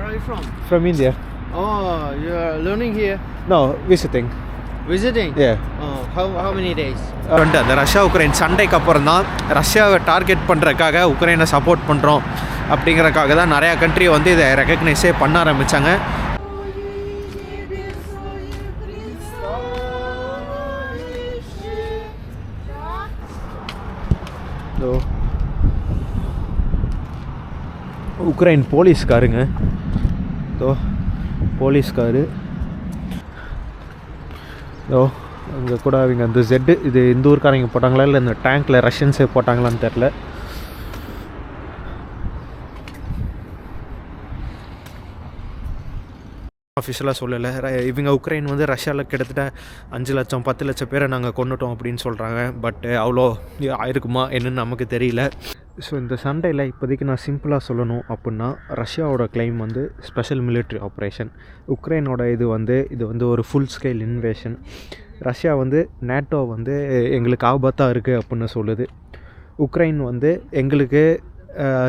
Where are you from? From India. Oh, you're learning here? No, visiting. Visiting? Yeah. Oh, how many days? அந்த Russia Ukraine சண்டைக்கு அப்புறம் தான் ரஷ்யாவை target பண்ணுறதுக்காக உக்ரைனை சப்போர்ட் பண்ணுறோம் அப்படிங்கிறதுக்காக தான் நிறையா கண்ட்ரி வந்து இதை ரெக்கக்னைஸே பண்ண ஆரம்பித்தாங்க. உக்ரைன் போலீஸ்காருங்க, போலீஸ்காரு அங்கே கூட அவங்க அந்த ஜெட்டு இது இந்த ஊருக்காரங்க போட்டாங்களா இல்லை இந்த டேங்க்கில் ரஷ்யன்ஸே போட்டாங்களான்னு தெரில. ஆஃபீஷியலாக சொல்லலை. இவங்க உக்ரைன் வந்து ரஷ்யாவில் கிட்டத்தட்ட 5 லட்சம் 10 லட்சம் பேரை நாங்கள் கொண்டுட்டோம் அப்படின்னு சொல்கிறாங்க. பட் அவ்வளோ ஆயிருக்குமா என்னன்னு நமக்கு தெரியல. ஸோ இந்த சண்டையில் இப்போதைக்கு நான் சிம்பிளாக சொல்லணும் அப்படின்னா ரஷ்யாவோட கிளைம் வந்து ஸ்பெஷல் மிலிட்ரி ஆப்ரேஷன், உக்ரைனோட இது வந்து ஒரு ஃபுல் ஸ்கேல் இன்வேஷன். ரஷ்யா வந்து நேட்டோ வந்து எங்களுக்கு ஆபத்தாக இருக்குது அப்படின்னு சொல்லுது. உக்ரைன் வந்து எங்களுக்கு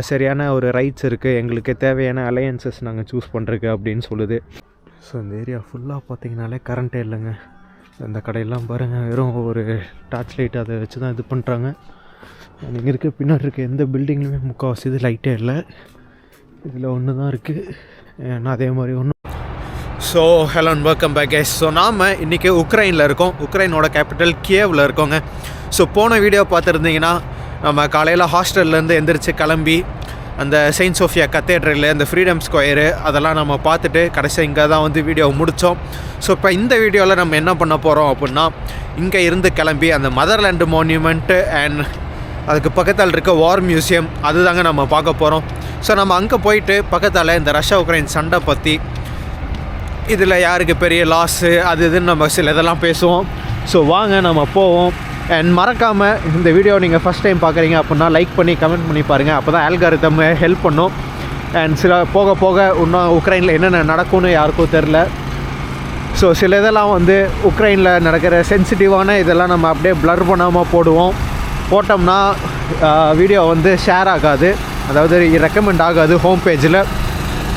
சரியான ஒரு ரைட்ஸ் இருக்குது, எங்களுக்கு தேவையான அலையன்சஸ் நாங்கள் சூஸ் பண்ணுறதுக்கு அப்படின்னு சொல்லுது. ஸோ இந்த ஏரியா ஃபுல்லாக பார்த்திங்கனாலே கரண்ட்டே இல்லைங்க. இந்த கடையெல்லாம் பாருங்கள், வெறும் ஒரு டார்ச் லைட் அதை வச்சு தான் இது பண்ணுறாங்க. நீங்கள் இருக்க பின்னாடி இருக்க எந்த பில்டிங்லையுமே முக்கால்வாசி இது லைட்டே இல்லை. இதில் ஒன்று தான் இருக்குது, நான் அதே மாதிரி ஒன்று. So hello and welcome back guys. So நாம் இன்றைக்கி உக்ரைனில் இருக்கோம், உக்ரைனோட கேபிட்டல் கியேவில் இருக்கோங்க. ஸோ போன வீடியோ பார்த்துருந்தீங்கன்னா நம்ம காலையில் ஹாஸ்டல்லேருந்து எந்திரிச்சு கிளம்பி அந்த செயின்ட் சோஃபியா கத்தேட்ரல், அந்த ஃப்ரீடம் ஸ்கொயரு அதெல்லாம் நம்ம பார்த்துட்டு கடைசியாக இங்கே தான் வந்து வீடியோ முடித்தோம். ஸோ இப்போ இந்த வீடியோவில் நம்ம என்ன பண்ண போகிறோம் அப்படின்னா, இங்கே இருந்து கிளம்பி அந்த மதர்லேண்டு மான்யூமெண்ட்டு அண்ட் அதுக்கு பக்கத்தில் இருக்க வார் மியூசியம் அதுதாங்க நம்ம பார்க்க போகிறோம். ஸோ நம்ம அங்கே போயிட்டு பக்கத்தால் இந்த ரஷ்யா உக்ரைன் சண்டை பற்றி, இதில் யாருக்கு பெரிய லாஸு அது இதுன்னு நம்ம சில இதெல்லாம் பேசுவோம். ஸோ வாங்க நம்ம போவோம். அண்ட் மறக்காமல் இந்த வீடியோ நீங்கள் ஃபஸ்ட் டைம் பார்க்குறீங்க அப்படின்னா லைக் பண்ணி கமெண்ட் பண்ணி பாருங்கள், அப்போ தான் ஆல்காரிதம் ஹெல்ப் பண்ணும். அண்ட் சில போக போக இன்னும் உக்ரைனில் என்னென்ன நடக்கும்னு யாருக்கும் தெரில. ஸோ சில இதெல்லாம் வந்து உக்ரைனில் நடக்கிற சென்சிட்டிவான இதெல்லாம் நம்ம அப்படியே ப்ளர் பண்ணாமல் போட்டோம்னா வீடியோ வந்து ஷேர் ஆகாது, அதாவது ரெக்கமெண்ட் ஆகாது ஹோம் பேஜில்.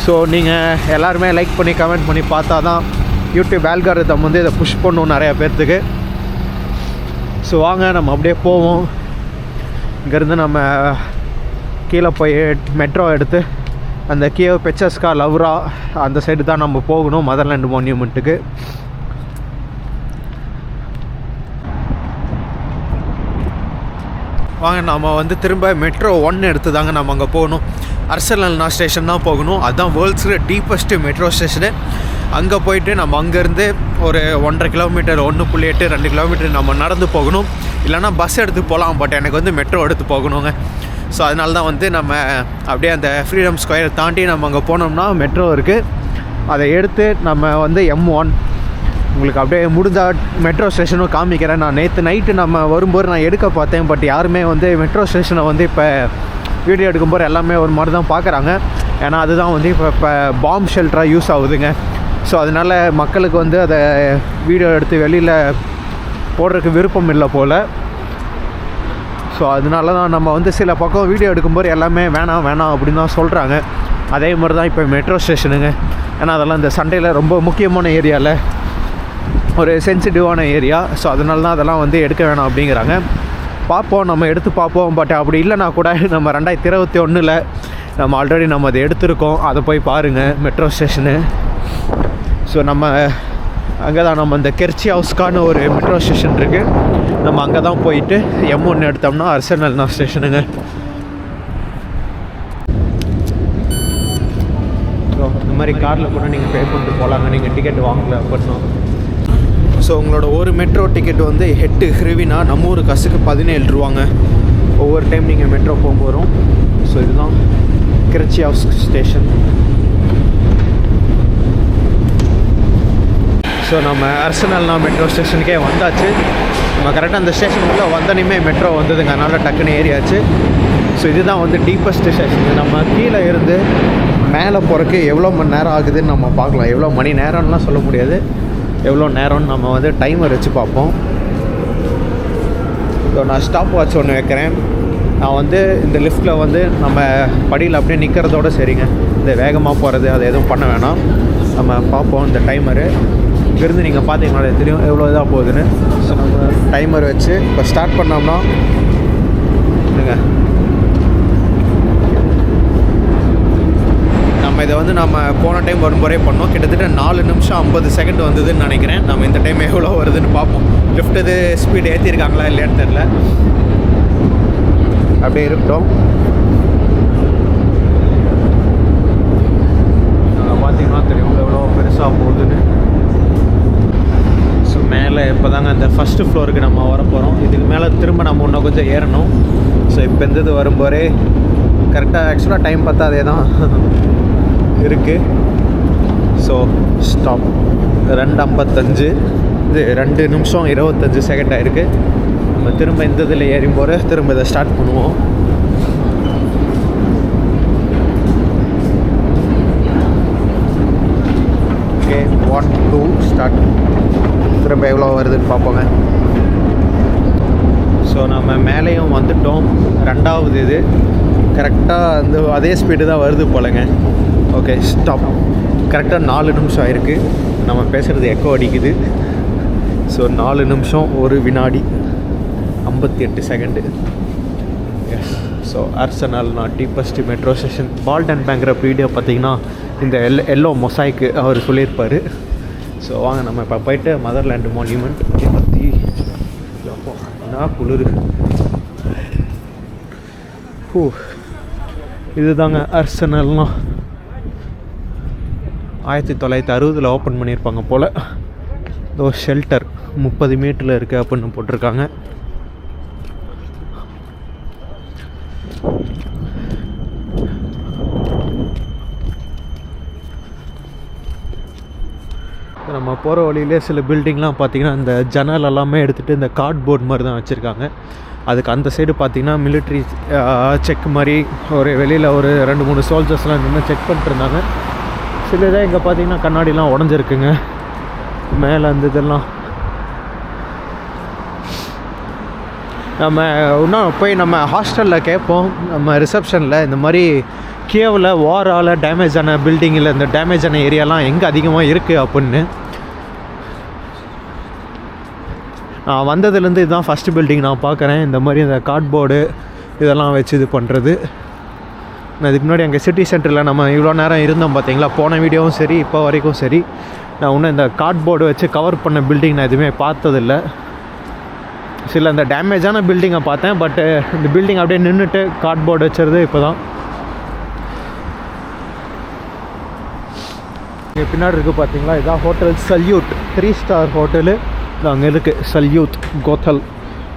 ஸோ நீங்கள் எல்லாருமே லைக் பண்ணி கமெண்ட் பண்ணி பார்த்தா தான் யூடியூப் ஆல்காரிதம் வந்து இதை புஷ் பண்ணும் நிறையா பேர்த்துக்கு. ஸோ வாங்க நம்ம அப்படியே போவோம். இங்கேருந்து நம்ம கீழே போய் மெட்ரோ எடுத்து அந்த கியேவ் பெச்சஸ்கா லவ்ரா அந்த சைடு தான் நம்ம போகணும், மதர்லேண்டு மான்யூமெண்ட்டுக்கு. வாங்க நம்ம வந்து திரும்ப மெட்ரோ 1 எடுத்து தாங்க நம்ம அங்கே போகணும். அர்சனல்னா ஸ்டேஷன் தான் போகணும், அதுதான் வேர்ல்ட்ஸில் டீப்பஸ்ட்டு மெட்ரோ ஸ்டேஷனு. அங்கே போயிட்டு நம்ம அங்கேருந்து ஒரு 1.5 கிலோமீட்டர் 1.8 2 கிலோமீட்டர் நம்ம நடந்து போகணும், இல்லைனா பஸ் எடுத்து போகலாம். பட் எனக்கு வந்து மெட்ரோ எடுத்து போகணுங்க. ஸோ அதனால தான் வந்து நம்ம அப்படியே அந்த ஃப்ரீடம் ஸ்கொயர் தாண்டி நம்ம அங்கே போனோம்னா மெட்ரோ இருக்குது, அதை எடுத்து நம்ம வந்து M1 உங்களுக்கு அப்படியே முடிஞ்ச மெட்ரோ ஸ்டேஷனும் காமிக்கிறேன். நான் நேற்று நைட்டு நம்ம வரும்போது நான் எடுக்க பார்த்தேன், பட் யாருமே வந்து மெட்ரோ ஸ்டேஷனை வந்து இப்போ வீடியோ எடுக்கும்போது எல்லாமே ஒரு மாதிரி தான் பார்க்குறாங்க. ஏன்னா அதுதான் வந்து இப்போ பாம்பு ஷெல்டராக யூஸ் ஆகுதுங்க. ஸோ அதனால் மக்களுக்கு வந்து அதை வீடியோ எடுத்து வெளியில் போடுறதுக்கு விருப்பம் இல்லை போல். ஸோ அதனால தான் நம்ம வந்து சில பக்கம் வீடியோ எடுக்கும்போது எல்லாமே வேணாம் அப்படின்னு தான் சொல்கிறாங்க. அதே மாதிரி தான் இப்போ மெட்ரோ ஸ்டேஷனுங்க. ஏன்னா அதெல்லாம் இந்த சண்டையில் ரொம்ப முக்கியமான ஏரியாவில் ஒரு சென்சிட்டிவான ஏரியா. ஸோ அதனால தான் அதெல்லாம் வந்து எடுக்க வேணாம் அப்படிங்கிறாங்க. பார்ப்போம், நம்ம எடுத்து பார்ப்போம். பட் அப்படி இல்லைனா கூட நம்ம 2021 நம்ம ஆல்ரெடி நம்ம அதை எடுத்திருக்கோம், அதை போய் பாருங்கள் மெட்ரோ ஸ்டேஷனு. ஸோ நம்ம அங்கே தான் நம்ம இந்த கெர்ச்சியாவ்ஸ்கான ஒரு மெட்ரோ ஸ்டேஷன் இருக்குது, நம்ம அங்கே தான் போயிட்டு M1 எடுத்தோம்னா அர்சனல்னா ஸ்டேஷனுங்க. ஸோ இந்த மாதிரி காரில் கூட நீங்கள் பே பண்ணிட்டு போகலாங்க, நீங்கள் டிக்கெட் வாங்கல அப்படின்னா. ஸோ உங்களோட ஒரு மெட்ரோ டிக்கெட் வந்து 8 ஹிருவினா, நம்ம ஊர் காசுக்கு 17 ரூபாங்க ஒவ்வொரு டைம் நீங்கள் மெட்ரோ போகும்போதும். ஸோ இதுதான் கெர்ச்சியாவ்ஸ்க் ஸ்டேஷன். ஸோ நம்ம அர்சனல்னா மெட்ரோ ஸ்டேஷனுக்கே வந்தாச்சு. நம்ம கரெக்டாக அந்த ஸ்டேஷனுக்குள்ளே வந்தனையுமே மெட்ரோ வந்ததுங்க, அதனால் டக்குன்னு ஏறியாச்சு. ஸோ இதுதான் வந்து டீப்பஸ்ட் ஸ்டேஷன். நம்ம கீழே இருந்து மேலே போகிறதுக்கு எவ்வளோ மணி நேரம் ஆகுதுன்னு நம்ம பார்க்கலாம். எவ்வளோ மணி நேரம்லாம் சொல்ல முடியாது, எவ்வளோ நேரம்னு நம்ம வந்து டைமர் வச்சு பார்ப்போம். ஸோ நான் ஸ்டாப் வாட்ச் ஒன்று வைக்கிறேன். நான் வந்து இந்த லிஃப்ட்டில் வந்து நம்ம படியில் அப்படியே நிற்கிறதோட சரிங்க. இந்த வேகமாக போகிறது அது எதுவும் பண்ண வேணாம். நம்ம பார்ப்போம் இந்த டைமரு. இங்கேருந்து நீங்கள் பார்த்தீங்கன்னா தெரியும் எவ்வளோ இதாக போகுதுன்னு. ஸோ நம்ம டைமர் வச்சு இப்போ ஸ்டார்ட் பண்ணோம்னா இல்லைங்க, நம்ம இதை வந்து நம்ம போன டைம் வரும்போதே பண்ணோம். கிட்டத்தட்ட 4 நிமிஷம் 50 செகண்ட் வந்ததுன்னு நினைக்கிறேன். நம்ம இந்த டைம் எவ்வளோ வருதுன்னு பார்ப்போம். லிஃப்ட் இது ஸ்பீடு ஏற்றிருக்காங்களா இல்லையான்னு தெரில. அப்படியே இருக்கட்டும். நாங்கள் பார்த்தீங்கன்னா தெரியும் எவ்வளோ பெருசாக போகுதுன்னு. ஸோ மேலே இப்போ தாங்க அந்த ஃபஸ்ட்டு ஃப்ளோருக்கு நம்ம வர போகிறோம். இதுக்கு மேலே திரும்ப நம்ம இன்னும் கொஞ்சம் ஏறணும். ஸோ இப்போ இந்த வரும்போதே கரெக்டாக ஆக்சுவலாக டைம் பார்த்தா அதே தான் இருக்குது. ஸோ ஸ்டாப் 2:55, இது 2 நிமிஷம் 25 செகண்ட் ஆகிருக்கு. நம்ம திரும்ப இந்த இதில் ஏறும் போகிற திரும்ப இதை ஸ்டார்ட் பண்ணுவோம். Okay 1 2 start. திரும்ப எவ்வளோ வருதுன்னு பார்ப்போங்க. ஸோ நம்ம மேலேயும் வந்துட்டோம். 2வது இது கரெக்டாக அந்த அதே ஸ்பீடு தான் வருது போலங்க. Okay stop. கரெக்டாக 4 நிமிஷம் ஆயிருக்கு. நம்ம பேசுகிறது எக்கோ அடிக்குது. ஸோ 4 நிமிஷம் 1 வினாடி 58 செகண்டு. எஸ். ஸோ ஆர்சனல்னா டீப்பஸ்ட் மெட்ரோ ஸ்டேஷன் பால்டன் பேங்க்ரப் வீடியோ பார்த்தீங்கன்னா இந்த எல்லோ மொசாய்க்கு அவர் சொல்லியிருப்பார். ஸோ வாங்க நம்ம இப்போ போயிட்டு மதர்லேண்டு மான்யூமெண்ட் பற்றி என்ன குளிர். இதுதாங்க ஆர்சனல்னால் 1960 ஓப்பன் பண்ணியிருப்பாங்க போல். இதோ ஷெல்டர் 30 மீட்டரில் இருக்குது அப்படின்னு போட்டிருக்காங்க. நம்ம போகிற வழியிலே சில பில்டிங்லாம் பார்த்திங்கன்னா இந்த ஜன்னல் எல்லாமே எடுத்துகிட்டு இந்த கார்ட்போர்ட் மாதிரி தான் வச்சுருக்காங்க. அதுக்கு அந்த சைடு பார்த்திங்கன்னா மிலிட்ரி செக் மாதிரி ஒரு வெளியில் ஒரு 2-3 சோல்ஜர்ஸ்லாம் நின்று செக் பண்ணிட்டுருந்தாங்க. சில இதாக இங்கே பார்த்திங்கன்னா கண்ணாடிலாம் உடஞ்சிருக்குங்க மேலே அந்த இதெல்லாம். நம்ம இன்னும் போய் நம்ம ஹாஸ்டலில் கேட்போம் நம்ம ரிசப்ஷனில் இந்த மாதிரி கியவில் வாரால் டேமேஜ் ஆன பில்டிங்கில் இந்த டேமேஜ் ஆன ஏரியாலாம் எங்கே அதிகமாக இருக்குது அப்படின்னு. நான் வந்ததுலேருந்து இதுதான் ஃபஸ்ட்டு பில்டிங் நான் பார்க்குறேன் இந்த மாதிரி இந்த கார்ட்போர்டு இதெல்லாம் வச்சு இது பண்ணுறது. நான் இதுக்கு முன்னாடி அங்கே சிட்டி சென்டரில் நம்ம இவ்வளோ நேரம் இருந்தோம் பார்த்தீங்களா, போன வீடியோவும் சரி இப்போ வரைக்கும் சரி, நான் இன்னும் இந்த கார்ட்போர்டு வச்சு கவர் பண்ண பில்டிங் நான் எதுவுமே பார்த்ததில்லை. சில இந்த டேமேஜான பில்டிங்கை பார்த்தேன், பட்டு இந்த பில்டிங் அப்படியே நின்றுட்டு கார்ட்போர்டு வச்சுருது இப்போ தான். இங்கே பின்னாடி இருக்குது பார்த்தீங்களா, இதான் ஹோட்டல் சல்யூட் 3 ஸ்டார் ஹோட்டலு. இது அங்கே இருக்குது சல்யூட் கோத்தல்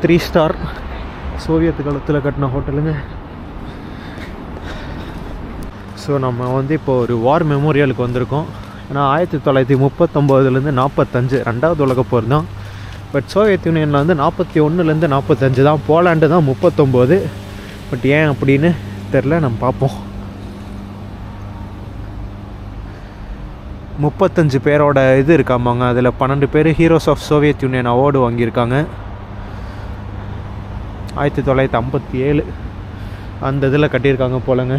3 ஸ்டார் சோவியத் காலத்தில் கட்டின ஹோட்டலுங்க. ஸோ நம்ம வந்து இப்போ ஒரு வார் மெமோரியலுக்கு வந்திருக்கோம். ஏன்னா 1939 45 2வது உலகப் போர் தான். பட் சோவியத் யூனியனில் வந்து 41 45 தான். போலாண்டு தான் 39. பட் ஏன் அப்படின்னு தெரில, நம்ம பார்ப்போம். 35 பேரோட இது இருக்காமாங்க. அதில் 12 பேர் heroes of Soviet Union award வாங்கியிருக்காங்க. 1957 அந்த இதில் கட்டியிருக்காங்க போலங்க.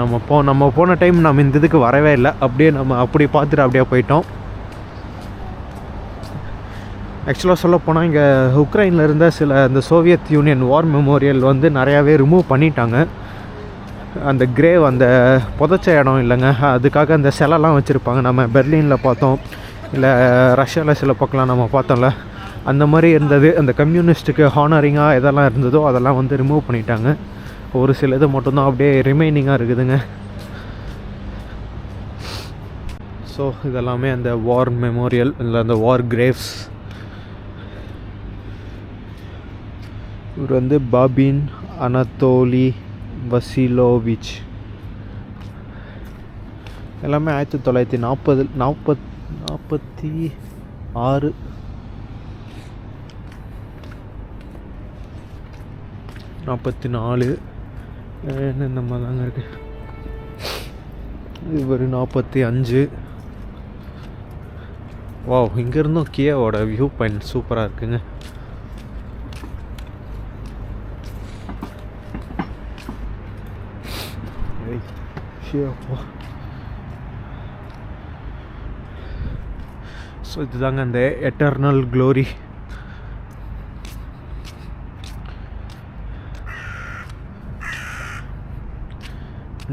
நம்ம போன டைம் நம்ம இந்த இதுக்கு வரவே இல்லை. அப்படியே நம்ம அப்படி பார்த்துட்டு அப்படியே போயிட்டோம். ஆக்சுவலாக சொல்ல போனால் இங்கே உக்ரைனில் இருந்த சில இந்த சோவியத் யூனியன் வார் மெமோரியல் வந்து நிறையாவே ரிமூவ் பண்ணிட்டாங்க. அந்த கிரேவ் அந்த புதைச்ச இடம் இல்லைங்க, அதுக்காக அந்த சிலைலாம் வச்சுருப்பாங்க. நம்ம பெர்லினில் பார்த்தோம், இல்லை ரஷ்யாவில் சில பக்கம்லாம் நம்ம பார்த்தோம்ல, அந்த மாதிரி இருந்தது. அந்த கம்யூனிஸ்ட்டுக்கு ஹானரிங்காக எதெல்லாம் இருந்ததோ அதெல்லாம் வந்து ரிமூவ் பண்ணிட்டாங்க. ஒரு சில இது மட்டும்தான் அப்படியே ரிமைனிங்காக இருக்குதுங்க. ஸோ இதெல்லாமே அந்த வார் மெமோரியல் இல்லை அந்த வார் கிரேவ்ஸ். இவர் வந்து பாபின் அனத்தோலி வசிலோவிச். எல்லாமே 1940 46 44 இந்த மாதிரி தாங்க இருக்கு. இவர் 45. வாவ், இங்கேருந்தும் கியோவோட வியூ பாயிண்ட் சூப்பராக இருக்குங்க. ஸோ இதுதாங்க அந்த எட்டர்னல் க்ளோரி.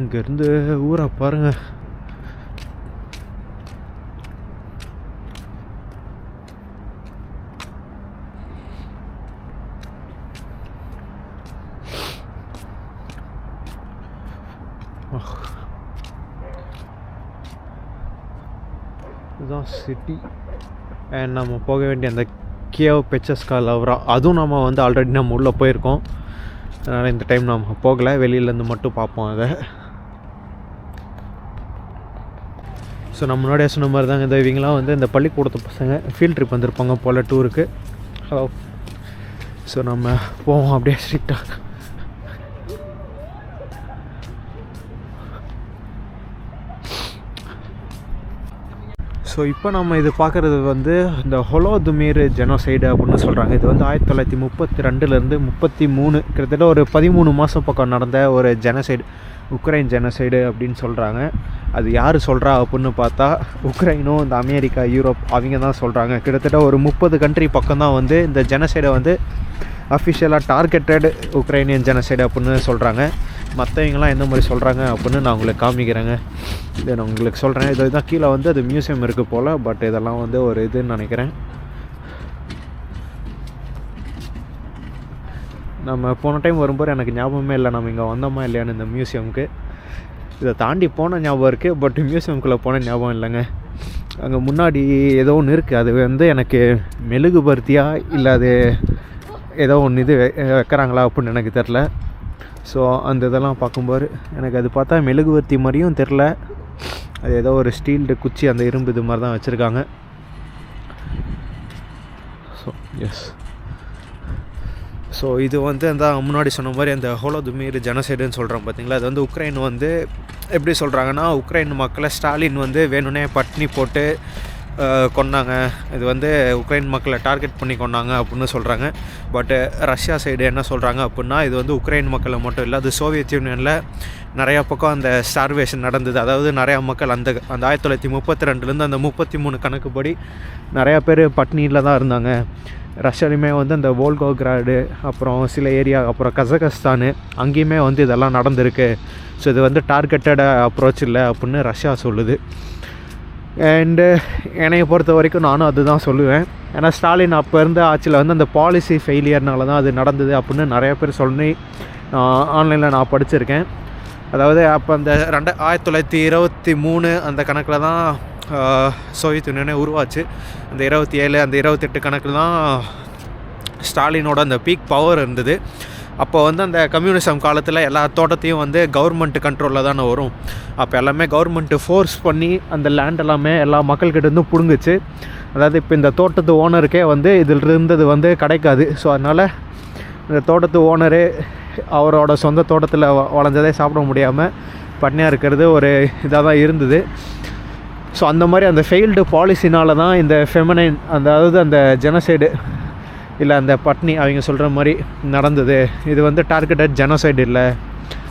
இங்கேருந்து ஊரை பாருங்க. இதுதான் சிட்டி. அண்ட் நம்ம போக வேண்டிய அந்த கேவ் பெச்சஸ்கா லவ்ரா, அதுவும் நம்ம வந்து ஆல்ரெடி நம்ம உள்ளே போயிருக்கோம். அதனால் இந்த டைம் நம்ம போகலை, வெளியிலேருந்து மட்டும் பார்ப்போம் அதை. ஸோ நம்ம முன்னாடியே சொன்ன மாதிரி தாங்க இந்த இவங்களாம் வந்து இந்த பள்ளிக்கூடத்து பசங்க ஃபீல்ட் ட்ரிப் வந்திருப்பாங்க போல் டூருக்கு. ஹலோ. ஸோ நம்ம போவோம் அப்படியே ஸ்ட்ரிக்டாக. ஸோ இப்போ நம்ம இது பார்க்குறது வந்து இந்த ஹொலோதுமீர் ஜெனோசைடு அப்படின்னு சொல்கிறாங்க. இது வந்து 1932லேருந்து 33 கிட்டத்தட்ட ஒரு 13 மாதம் பக்கம் நடந்த ஒரு ஜெனசைடு, உக்ரைன் ஜெனசைடு அப்படின்னு சொல்கிறாங்க. அது யார் சொல்கிறா அப்படின்னு பார்த்தா உக்ரைனும் இந்த அமெரிக்கா, யூரோப் அவங்க தான் சொல்கிறாங்க. கிட்டத்தட்ட ஒரு 30 கண்ட்ரி பக்கம் தான் வந்து இந்த ஜெனசைடை வந்து அஃபிஷியலாக டார்கெட்டட் உக்ரைனியன் ஜெனசைடு அப்படின்னு சொல்கிறாங்க. மற்றவங்களாம் எந்த மாதிரி சொல்கிறாங்க அப்படின்னு நான் உங்களுக்கு காமிக்கிறேங்க. இதை நான் உங்களுக்கு சொல்கிறேன். இது தான் கீழே வந்து அது மியூசியம் இருக்குது போல். பட் இதெல்லாம் வந்து ஒரு இதுன்னு நினைக்கிறேன். நம்ம போன டைம் வரும்போது எனக்கு ஞாபகமே இல்லை நம்ம இங்கே வந்தோமா இல்லையான்னு இந்த மியூசியமுக்கு. இதை தாண்டி போன ஞாபகம் இருக்குது, பட் மியூசியம்குள்ளே போன ஞாபகம் இல்லைங்க. அங்கே முன்னாடி ஏதோ ஒன்று இருக்குது. அது வந்து எனக்கு மெழுகுபர்த்தியா இல்லை அது ஏதோ ஒன்று இது வைக்கிறாங்களா அப்படின்னு எனக்கு தெரில. ஸோ அந்த இதெல்லாம் பார்க்கும்போது எனக்கு அது பார்த்தா மெழுகுவர்த்தி மாதிரியும் தெரில. அது ஏதோ ஒரு ஸ்டீல்டு குச்சி, அந்த இரும்பு இது மாதிரி தான் வச்சுருக்காங்க. So S. ஸோ இது வந்து அந்த முன்னாடி சொன்ன மாதிரி அந்த ஹோலோதுமீர் ஜெனசைடுன்னு சொல்கிறோம் பார்த்தீங்களா. அது வந்து உக்ரைன் வந்து எப்படி சொல்கிறாங்கன்னா, உக்ரைன் மக்களை ஸ்டாலின் வந்து வேணும்னே பட்னி போட்டு கொன்னாங்க. இது வந்து உக்ரைன் மக்களை டார்கெட் பண்ணி கொண்டாங்க அப்படின்னு சொல்கிறாங்க. பட்டு ரஷ்யா சைடு என்ன சொல்கிறாங்க அப்படின்னா, இது வந்து உக்ரைன் மக்களை மட்டும் இல்லை, அது சோவியத் யூனியனில் நிறையா பக்கம் அந்த ஸ்டார்வேஷன் நடந்தது. அதாவது நிறையா மக்கள் அந்த 1932லேருந்து அந்த 33 கணக்குப்படி நிறையா பேர் பட்னியில் தான் இருந்தாங்க. ரஷ்யாலையுமே வந்து அந்த வோல்கோகிராடு, அப்புறம் சில ஏரியா, அப்புறம் கசகஸ்தானு, அங்கேயுமே வந்து இதெல்லாம் நடந்திருக்கு. ஸோ இது வந்து டார்கெட்டட் அப்ரோச் இல்லை அப்படின்னு ரஷ்யா சொல்லுது. அண்டு என்னையை பொறுத்த வரைக்கும் நானும் அதுதான் சொல்லுவேன். ஏன்னா ஸ்டாலின் அப்போ இருந்த ஆட்சியில் வந்து அந்த பாலிசி ஃபெயிலியர்னால தான் அது நடந்தது அப்படின்னு நிறைய பேர் சொல்லி ஆன்லைனில் நான் படிச்சிருக்கேன். அதாவது அப்போ அந்த 1923 அந்த கணக்கில் தான் சோவியத் யூனியனே உருவாச்சு. அந்த 27 அந்த 28 கணக்கில் தான் ஸ்டாலினோட அந்த பீக் பவர் இருந்தது. அப்போ வந்து அந்த கம்யூனிசம் காலத்தில் எல்லா தோட்டத்தையும் வந்து கவர்மெண்ட் கண்ட்ரோலில் தானே வரும். அப்போ எல்லாமே கவர்மெண்ட்டு ஃபோர்ஸ் பண்ணி அந்த லேண்ட் எல்லாமே எல்லா மக்கள்கிட்டேருந்து பிடுங்குச்சு. அதாவது இப்போ இந்த தோட்டத்து ஓனருக்கே வந்து இதில் இருந்தது வந்து கிடைக்காது. ஸோ அதனால் இந்த தோட்டத்து ஓனரு அவரோட சொந்த தோட்டத்தில் வளைஞ்சதே சாப்பிட முடியாமல் பட்னியாக இருக்கிறது ஒரு இதாக தான் இருந்தது. ஸோ அந்த மாதிரி அந்த ஃபெயில்டு பாலிசினால தான் இந்த ஃபெமினைன் அதாவது அந்த ஜெனசைடு இல்லை அந்த பட்னி அவங்க சொல்கிற மாதிரி நடந்தது. இது வந்து டார்கெட்டட் ஜெனோசைடு இல்லை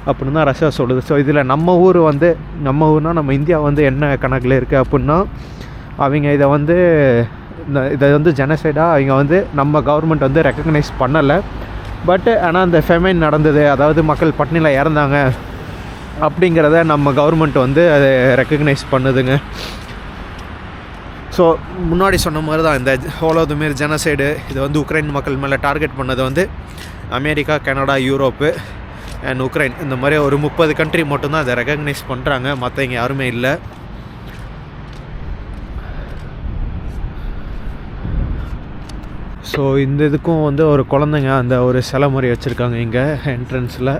அப்படின்னு தான் ரஷ்யா சொல்லுது. ஸோ இதில் நம்ம ஊர்னால் நம்ம இந்தியா வந்து என்ன கணக்கில் இருக்குது அப்படின்னா, அவங்க இதை வந்து ஜெனோசைடாக அவங்க வந்து நம்ம கவர்மெண்ட் வந்து ரெக்கக்னைஸ் பண்ணலை. பட் ஆனால் அந்த ஃபெமைன் நடந்தது, அதாவது மக்கள் பட்னியில் இறந்தாங்க அப்படிங்கிறத நம்ம கவர்மெண்ட் வந்து அதை ரெக்கக்னைஸ் பண்ணுதுங்க. ஸோ முன்னாடி சொன்ன மாதிரி தான் இந்த ஹோலோதுமீர் ஜெனசைடு இது வந்து உக்ரைன் மக்கள் மேலே டார்கெட் பண்ணது வந்து America, Canada, Europe and Ukraine, இந்த மாதிரி ஒரு 30 கண்ட்ரி மட்டும்தான் அதை ரெக்கக்னைஸ் பண்ணுறாங்க. மற்றவங்க யாருமே இல்லை. ஸோ இந்த இதுக்கும் வந்து ஒரு குழந்தைங்க அந்த ஒரு சிலை மாதிரி வச்சுருக்காங்க இங்கே என்ட்ரன்ஸில்.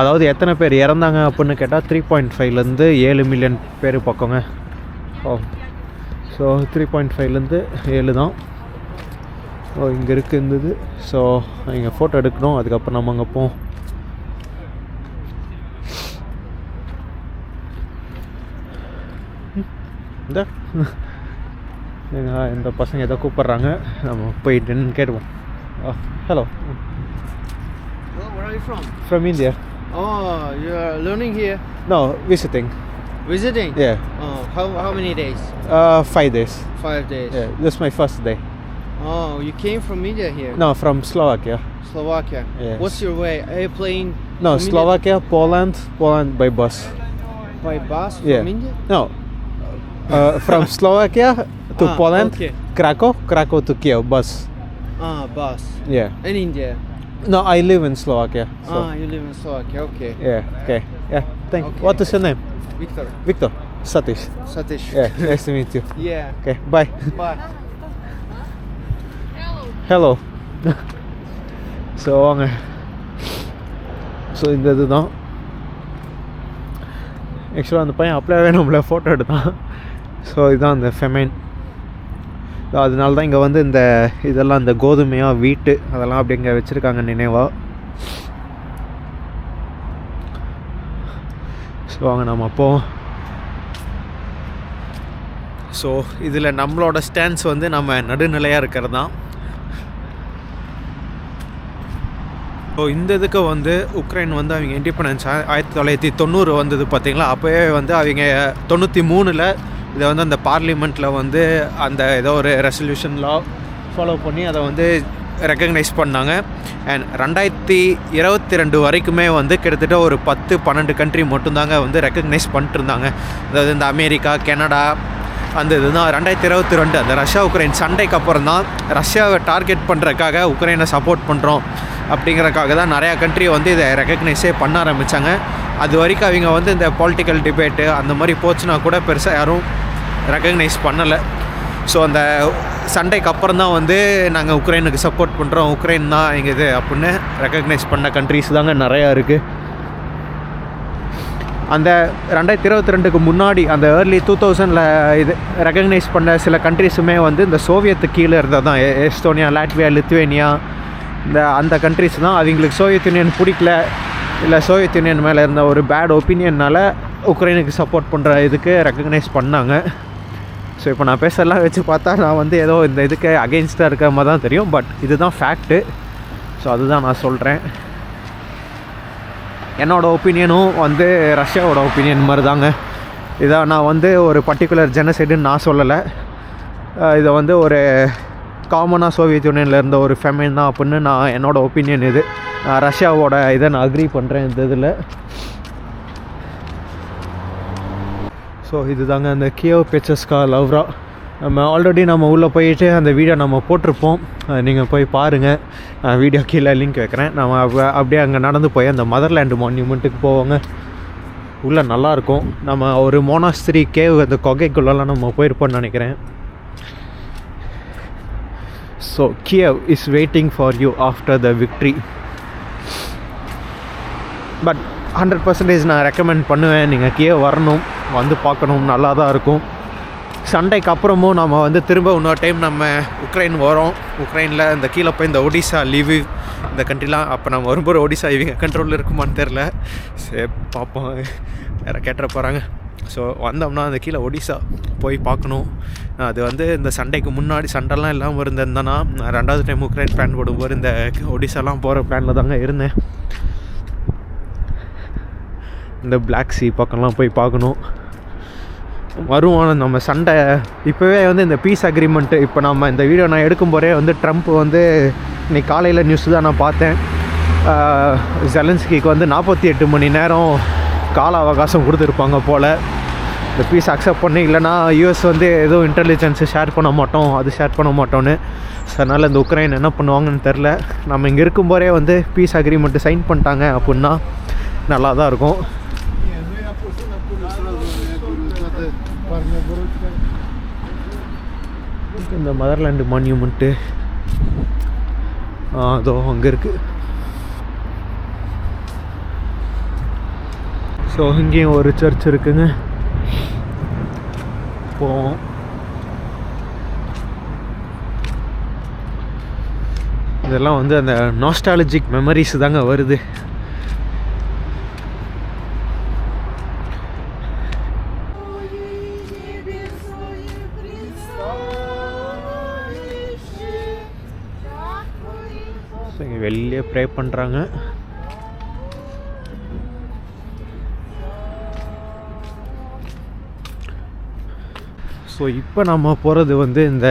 அதாவது எத்தனை பேர் இறந்தாங்க அப்படின்னு கேட்டால் 3.5லேருந்து 7 மில்லியன் பேர் பக்கங்க. ஸோ 3.5லேருந்து 7 தான். ஸோ இங்கே இருந்தது. ஸோ இங்கே ஃபோட்டோ எடுக்கணும், அதுக்கப்புறம் நம்ம அங்கே போவோம். இந்த பசங்க எதோ கூப்பிட்றாங்க, நம்ம போயிட்டு என்னன்னு கேட்டுவோம். Hello. Where are you from? From India. Oh, you are learning here? No, visiting. Visiting? Yeah. Oh, how many days? 5 days. 5 days. Yeah, this is my first day. Oh, you came from India here? No, from Slovakia. Slovakia. Yes. What's your way? Airplane? No, from Slovakia, Poland by bus. India? By bus Yeah. from India? No, from Slovakia to Poland, okay. Krakow to Kiev, bus. Bus. Yeah. In India? No, I live in Slovakia. So. You live in Slovakia, okay. Yeah, okay. Yeah, thank you. Okay. What is your name? Victor. Victor. Satish. Satish. Yeah, nice to meet you. Yeah. Okay, bye. Bye. Hello. So வாங்க. So இந்த இது தான் ஆக்சுவலாக அந்த பையன் அப்படியே நம்மள photo எடுத்தான். ஸோ இதுதான் அந்த ஃபெமைன். அதனால தான் இங்கே வந்து இந்த இதெல்லாம் இந்த கோதுமையாக வீட்டு அதெல்லாம் அப்படி இங்கே வச்சுருக்காங்க நினைவாக. ஸோ வாங்க நம்ம அப்போது. ஸோ இதில் நம்மளோட ஸ்டாண்ட்ஸ் வந்து நம்ம நடுநிலையாக இருக்கிறது தான். ஸோ இந்த இதுக்கு வந்து உக்ரைன் வந்து அவங்க இண்டிபெண்டன்ஸ் 1990 வந்தது பார்த்திங்களா. அப்போவே வந்து அவங்க 93ல் இதை வந்து அந்த பார்லிமெண்ட்டில் வந்து அந்த ஏதோ ஒரு ரெசல்யூஷன் லா ஃபாலோ பண்ணி அதை வந்து ரெக்கக்னைஸ் பண்ணாங்க. அண்ட் 2022 வரைக்குமே வந்து கிட்டத்தட்ட ஒரு 10-12 கண்ட்ரி மட்டும்தாங்க வந்து ரெக்கக்னைஸ் பண்ணிட்டு இருந்தாங்க. அதாவது இந்த அமெரிக்கா, கனடா அந்த இதுதான். 2022 அந்த ரஷ்யா உக்ரைன் சண்டைக்கு அப்புறம் தான் ரஷ்யாவை டார்கெட் பண்ணுறதுக்காக உக்ரைனை சப்போர்ட் பண்ணுறோம் அப்படிங்கிறக்காக தான் நிறையா கண்ட்ரி வந்து இதை ரெக்கக்னைஸே பண்ண ஆரம்பித்தாங்க. அது வரைக்கும் அவங்க வந்து இந்த பொலிட்டிக்கல் டிபேட்டு அந்த மாதிரி போச்சுன்னா கூட பெருசாக யாரும் ரெக்கக்னைஸ் பண்ணலை. ஸோ அந்த சண்டைக்கு அப்புறம் தான் வந்து நாங்கள் உக்ரைனுக்கு சப்போர்ட் பண்ணுறோம், உக்ரைன் தான் எங்கள் இது அப்படின்னு ரெக்கக்னைஸ் பண்ண கண்ட்ரிஸ் தாங்க நிறையா இருக்குது. அந்த 2022க்கு முன்னாடி அந்த ஏர்லி 2000ல் இது ரெக்கக்னைஸ் பண்ண சில கண்ட்ரிஸுமே வந்து இந்த சோவியத்து கீழே இருந்தது தான். எஸ்டோனியா, லாட்வியா, லித்துவேனியா அந்த கண்ட்ரிஸ் தான். அவங்களுக்கு சோவியத் யூனியன் பிடிக்கல, இல்லை சோவியத் யூனியன் மேலே இருந்த ஒரு பேட் ஒப்பீனியனால் உக்ரைனுக்கு சப்போர்ட் பண்ணுற இதுக்கு ரெக்கக்னைஸ் பண்ணாங்க. ஸோ இப்போ நான் பேசலாம் வச்சு பார்த்தா நான் வந்து ஏதோ இந்த இதுக்கு அகெயின்ஸ்டாக இருக்கிற மாதிரி தான் தெரியும். பட் இதுதான் ஃபேக்ட்டு. ஸோ அதுதான் நான் சொல்கிறேன். என்னோடய ஒப்பீனியனும் வந்து ரஷ்யாவோட ஒப்பீனியன் மாதிரி தாங்க. இதை நான் வந்து ஒரு பர்டிகுலர் ஜெனசைடுன்னு நான் சொல்லலை. இதை வந்து ஒரு காமனாக சோவியத் யூனியனில் இருந்த ஒரு ஃபெமைன் தான் அப்படின்னு நான் என்னோடய ஒப்பீனியன். இது ரஷ்யாவோட இதை நான் அக்ரி பண்ணுறேன் இந்த இதில். ஸோ இது தாங்க அந்த கியவ் பெச்சஸ்கா லவ்ரா. நம்ம ஆல்ரெடி நம்ம உள்ளே போயிட்டு அந்த வீடியோ நம்ம போட்டிருப்போம், நீங்கள் போய் பாருங்கள். நான் வீடியோ கீழே லிங்க் வைக்கிறேன். நம்ம அப்படியே அங்கே நடந்து போய் அந்த மதர்லேண்டு மான்யூமெண்ட்டுக்கு போவோங்க. உள்ளே நல்லாயிருக்கும். நம்ம ஒரு மோனாஸ்திரி கேவ் அந்த கொகைக்குள்ளெல்லாம் நம்ம போயிருப்போம்னு நினைக்கிறேன். So Kyiv is waiting for you after the victory. But 100% நான் ரெக்கமெண்ட் பண்ணுவேன், நீங்கள் கியவ் வரணும், வந்து பார்க்கணும், நல்லா தான் இருக்கும். சண்டைக்கு அப்புறமும் நம்ம வந்து திரும்ப இன்னொரு டைம் நம்ம உக்ரைன் வரோம். உக்ரைனில் இந்த கீழே போய் இந்த ஒடிசா, லிவிவ் இந்த கண்ட்ரிலாம் அப்போ நம்ம வரும்போது ஒடிசா இவங்க கண்ட்ரோலில் இருக்குமான்னு தெரில. சரி பார்ப்போம், வேறு கேட்டுற போகிறாங்க. ஸோ வந்தோம்னா அந்த கீழே ஒடிசா போய் பார்க்கணும். அது வந்து இந்த சண்டைக்கு முன்னாடி சண்டைலாம் இல்லாமல் இருந்தேன்னா நான் 2வது டைம் உக்ரைன் பிளான் போடும்போது இந்த ஒடிசாலாம் போகிற பிளானில் தாங்க இருந்தேன். இந்த பிளாக் சி பக்கம்லாம் போய் பார்க்கணும். வருவோம் நம்ம சண்டை. இப்போவே வந்து இந்த பீஸ் அக்ரிமெண்ட்டு இப்போ நம்ம இந்த வீடியோ நான் எடுக்கும்போதே வந்து ட்ரம்ப் வந்து இன்றைக்கி காலையில் நியூஸ் தான் நான் பார்த்தேன். ஜெலன்ஸ்கிக்கு வந்து 48 மணி நேரம் கால அவகாசம் கொடுத்துருப்பாங்க போல் இந்த பீஸ் அக்செப்ட் பண்ணி. இல்லைனா யூஎஸ் வந்து எதுவும் இன்டெலிஜென்ஸு ஷேர் பண்ண மாட்டோம், அது ஷேர் பண்ண மாட்டோன்னு. ஸோ அதனால் இந்த உக்ரைன் என்ன பண்ணுவாங்கன்னு தெரில. நம்ம இங்கே இருக்கும்போதே வந்து பீஸ் அக்ரிமெண்ட்டு சைன் பண்ணிட்டாங்க அப்படின்னா நல்லா தான் இருக்கும். இந்த மதர்லேண்டு மான்யூமெண்ட்டு அதோ அங்கே இருக்குது. ஸோ இங்கேயும் ஒரு சர்ச் இருக்குங்க. போவோம். இதெல்லாம் வந்து அந்த நாஸ்டாலஜிக் மெமரிஸ் தாங்க வருது. இங்கே வெளியே ப்ரே பண்ணுறாங்க. ஸோ இப்போ நம்ம போகிறது வந்து இந்த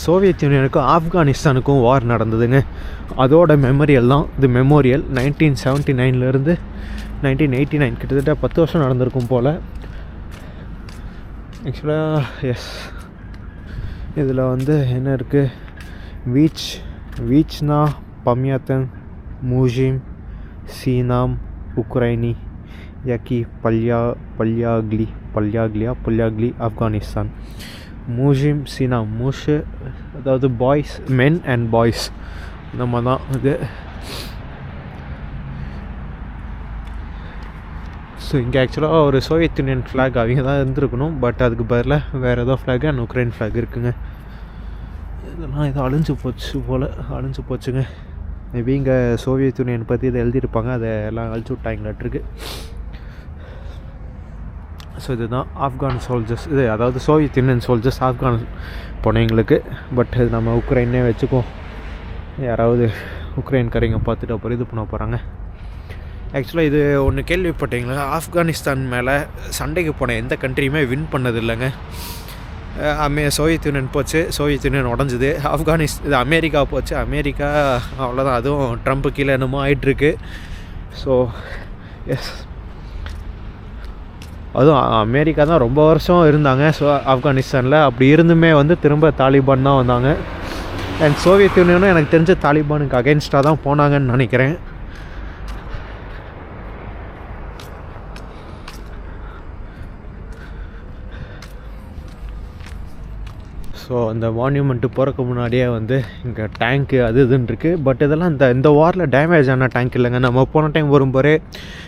சோவியத் யூனியனுக்கும் ஆப்கானிஸ்தானுக்கும் வார் நடந்ததுங்க. அதோட மெமரியல் தான் இது. மெமோரியல் 1979 1989 கிட்டத்தட்ட 10 வருஷம் நடந்திருக்கும் போல். ஆக்சுவலாக எஸ், இதில் வந்து என்ன இருக்குது, வீச்னா பம்யாத்தன், மூஜிம், சீனாம், உக்ரைனி, யாக்கி, பல்யாக்லி ஆப்கானிஸ்தான். மூஜிம் சீனா, மூஷு அதாவது பாய்ஸ், மென் அண்ட் பாய்ஸ் நம்ம தான் இது. ஸோ இங்கே ஆக்சுவலாக ஒரு சோவியத் யூனியன் ஃப்ளாக் அவங்க தான் இருந்திருக்கணும், பட் அதுக்கு பதிலாக வேறு ஏதோ ஃப்ளாக் அண்ட் உக்ரைன் ஃப்ளாக் இருக்குங்க. இதெல்லாம் இது அழிஞ்சு போச்சுங்க. மேபி இங்கே சோவியத் யூனியன் பற்றி இதை எழுதியிருப்பாங்க, அதை எல்லாம் அழிச்சு விட்டாங்களாட்டிருக்கு. ஸோ இதுதான் ஆப்கான் சோல்ஜர்ஸ், இது அதாவது சோவியத் யூனியன் சோல்ஜர்ஸ் ஆப்கான் போனவங்களுக்கு. பட் இது நம்ம உக்ரைனே வச்சுக்கோம், யாராவது உக்ரைன்காரங்க பார்த்துட்டு அப்புறம் இது பண்ண போகிறாங்க. ஆக்சுவலாக இது ஒன்று கேள்விப்பட்டீங்களா, ஆப்கானிஸ்தான் மேலே சண்டைக்கு போன எந்த கண்ட்ரியுமே வின் பண்ணது இல்லைங்க. சோவியத் யூனியன் போச்சு, சோவியத் யூனியன் உடஞ்சிது. இது அமெரிக்கா போச்சு, அமெரிக்கா அவ்வளோதான், அதுவும் ட்ரம்ப்பு கீழே என்னமோ ஆகிட்டுருக்கு. ஸோ எஸ், அதுவும் அமெரிக்கா தான் ரொம்ப வருஷம் இருந்தாங்க ஸோ ஆப்கானிஸ்தானில். அப்படி இருந்துமே வந்து திரும்ப தாலிபான் தான் வந்தாங்க. அண்ட் சோவியத் யூனியனும் எனக்கு தெரிஞ்ச தாலிபானுக்கு அகென்ஸ்டாக தான் போனாங்கன்னு நினைக்கிறேன். ஸோ அந்த மான்யூமெண்ட்டு போகிறக்கு முன்னாடியே வந்து இங்கே டேங்க்கு அது இதுன்னு இருக்குது. பட் இதெல்லாம் இந்த வாரில் டேமேஜ் ஆன டேங்க் இல்லைங்க. நம்ம போன டைம் வரும்போதே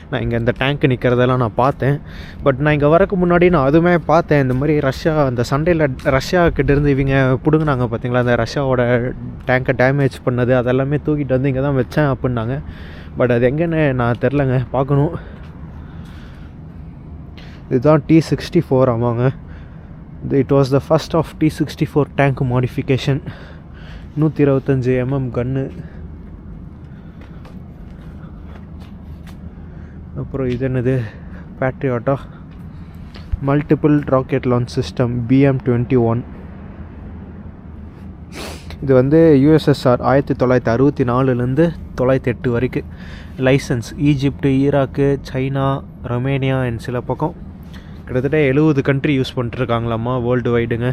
நான் இங்கே இந்த டேங்க்கு நிற்கிறதெல்லாம் நான் பார்த்தேன். பட் நான் இங்கே வரக்கு முன்னாடி நான் அதுவுமே பார்த்தேன், இந்த மாதிரி அந்த சண்டையில் ரஷ்யாக்கிட்டேருந்து இவங்க பிடுங்கினாங்க பார்த்தீங்களா, அந்த ரஷ்யாவோட டேங்கை டேமேஜ் பண்ணது அதெல்லாமே தூக்கிட்டு வந்து இங்கே தான் வச்சேன் அப்படின்னாங்க. பட் அது எங்கேன்னு நான் தெரிலங்க, பார்க்கணும். இதுதான் T-64 ஆமாங்க. It was the first of T-64 tank modification. 125 mm கன்னு. அப்புறம் இது என்னது, பேட்ரியாட்டா multiple rocket launch system BM-21. இது வந்து USSR 1964 908 வரைக்கும் licence. Egypt, Iraq, China, Romania and சில பக்கம் கிட்டத்தட்ட 70 கண்ட்ரி யூஸ் பண்ணிட்டுருக்காங்களாம்மா வேர்ல்டு வைடுங்க.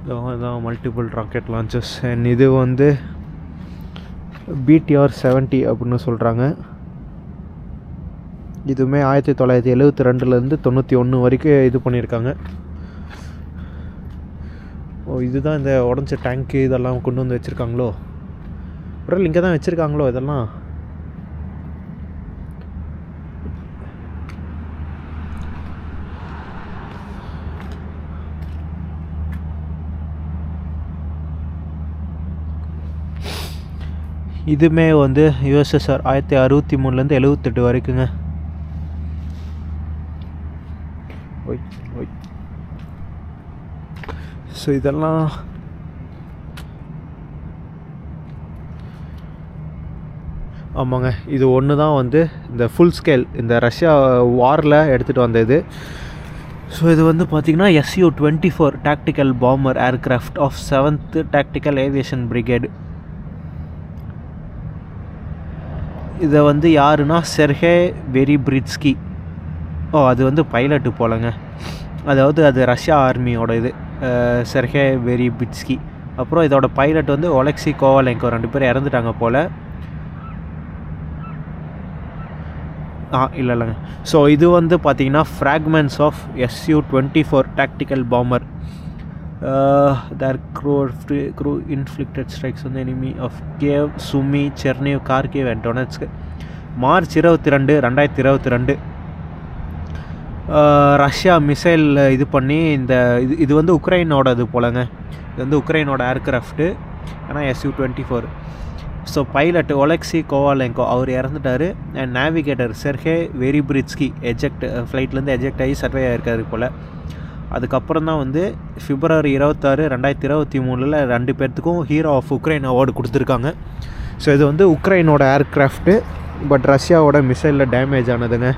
இதுதான் மல்டிபிள் ராக்கெட் லான்ச்சஸ். அண்ட் இது வந்து BTR-70 அப்படின்னு சொல்கிறாங்க. இதுவுமே 1972 91 வரைக்கும் இது பண்ணியிருக்காங்க. இதுதான் இந்த உடஞ்ச டேங்க்கு இதெல்லாம் கொண்டு வந்து வச்சுருக்காங்களோ, அப்புறம் இங்கே தான் வச்சுருக்காங்களோ இதெல்லாம். இதுவுமே வந்து USSR 1963 78 வரைக்குங்க. ஸோ இதெல்லாம் ஆமாங்க, இது ஒன்று தான் வந்து இந்த ஃபுல் ஸ்கேல் இந்த ரஷ்யா வாரில் எடுத்துகிட்டு வந்தது. ஸோ இது வந்து பார்த்திங்கன்னா Su-24 tactical bomber aircraft of 7th tactical aviation brigade. இதை வந்து யாருன்னா செர்கே வெரிப்ரிட்ஸ்கி. அது வந்து பைலட்டு போலங்க, அதாவது அது ரஷ்யா ஆர்மியோட இது செர்கே வெரிப்ரிட்ஸ்கி. அப்புறம் இதோட பைலட் வந்து ஒலெக்சி கோவாலெங்கோ, 2 பேர் இறந்துட்டாங்க போல். இல்லைங்க. ஸோ இது வந்து பார்த்திங்கன்னா fragments of Su-24 tactical bomber. Their crew inflicted strikes on the enemy of Kiev, Sumy, Cherniv, Kharkiv and Donetsk. March 22 2022 Russia missile இது பண்ணி இது வந்து உக்ரைனோட இது போலங்க. இது வந்து உக்ரைனோட ஏர்க்ராஃப்ட்டு, ஆனால் Su-24. ஸோ பைலட் ஒலெக்சி கோவாலெங்கோ அவர் இறந்துட்டார். அண்ட் நேவிகேட்டர் செர்கே வெரிப்ரிட்ஸ்கி ஃப்ளைட்லேருந்து எஜெக்ட் ஆகி சர்வே ஆகிருக்காரு போல். அதுக்கப்புறம் தான் வந்து February 26 2023 2 பேர்த்துக்கும் ஹீரோ ஆஃப் உக்ரைன் அவார்டு கொடுத்துருக்காங்க. ஸோ இது வந்து உக்ரைனோட ஏர்க்ராஃப்ட்டு, பட் ரஷ்யாவோட மிசைலில் டேமேஜ் ஆனதுங்க.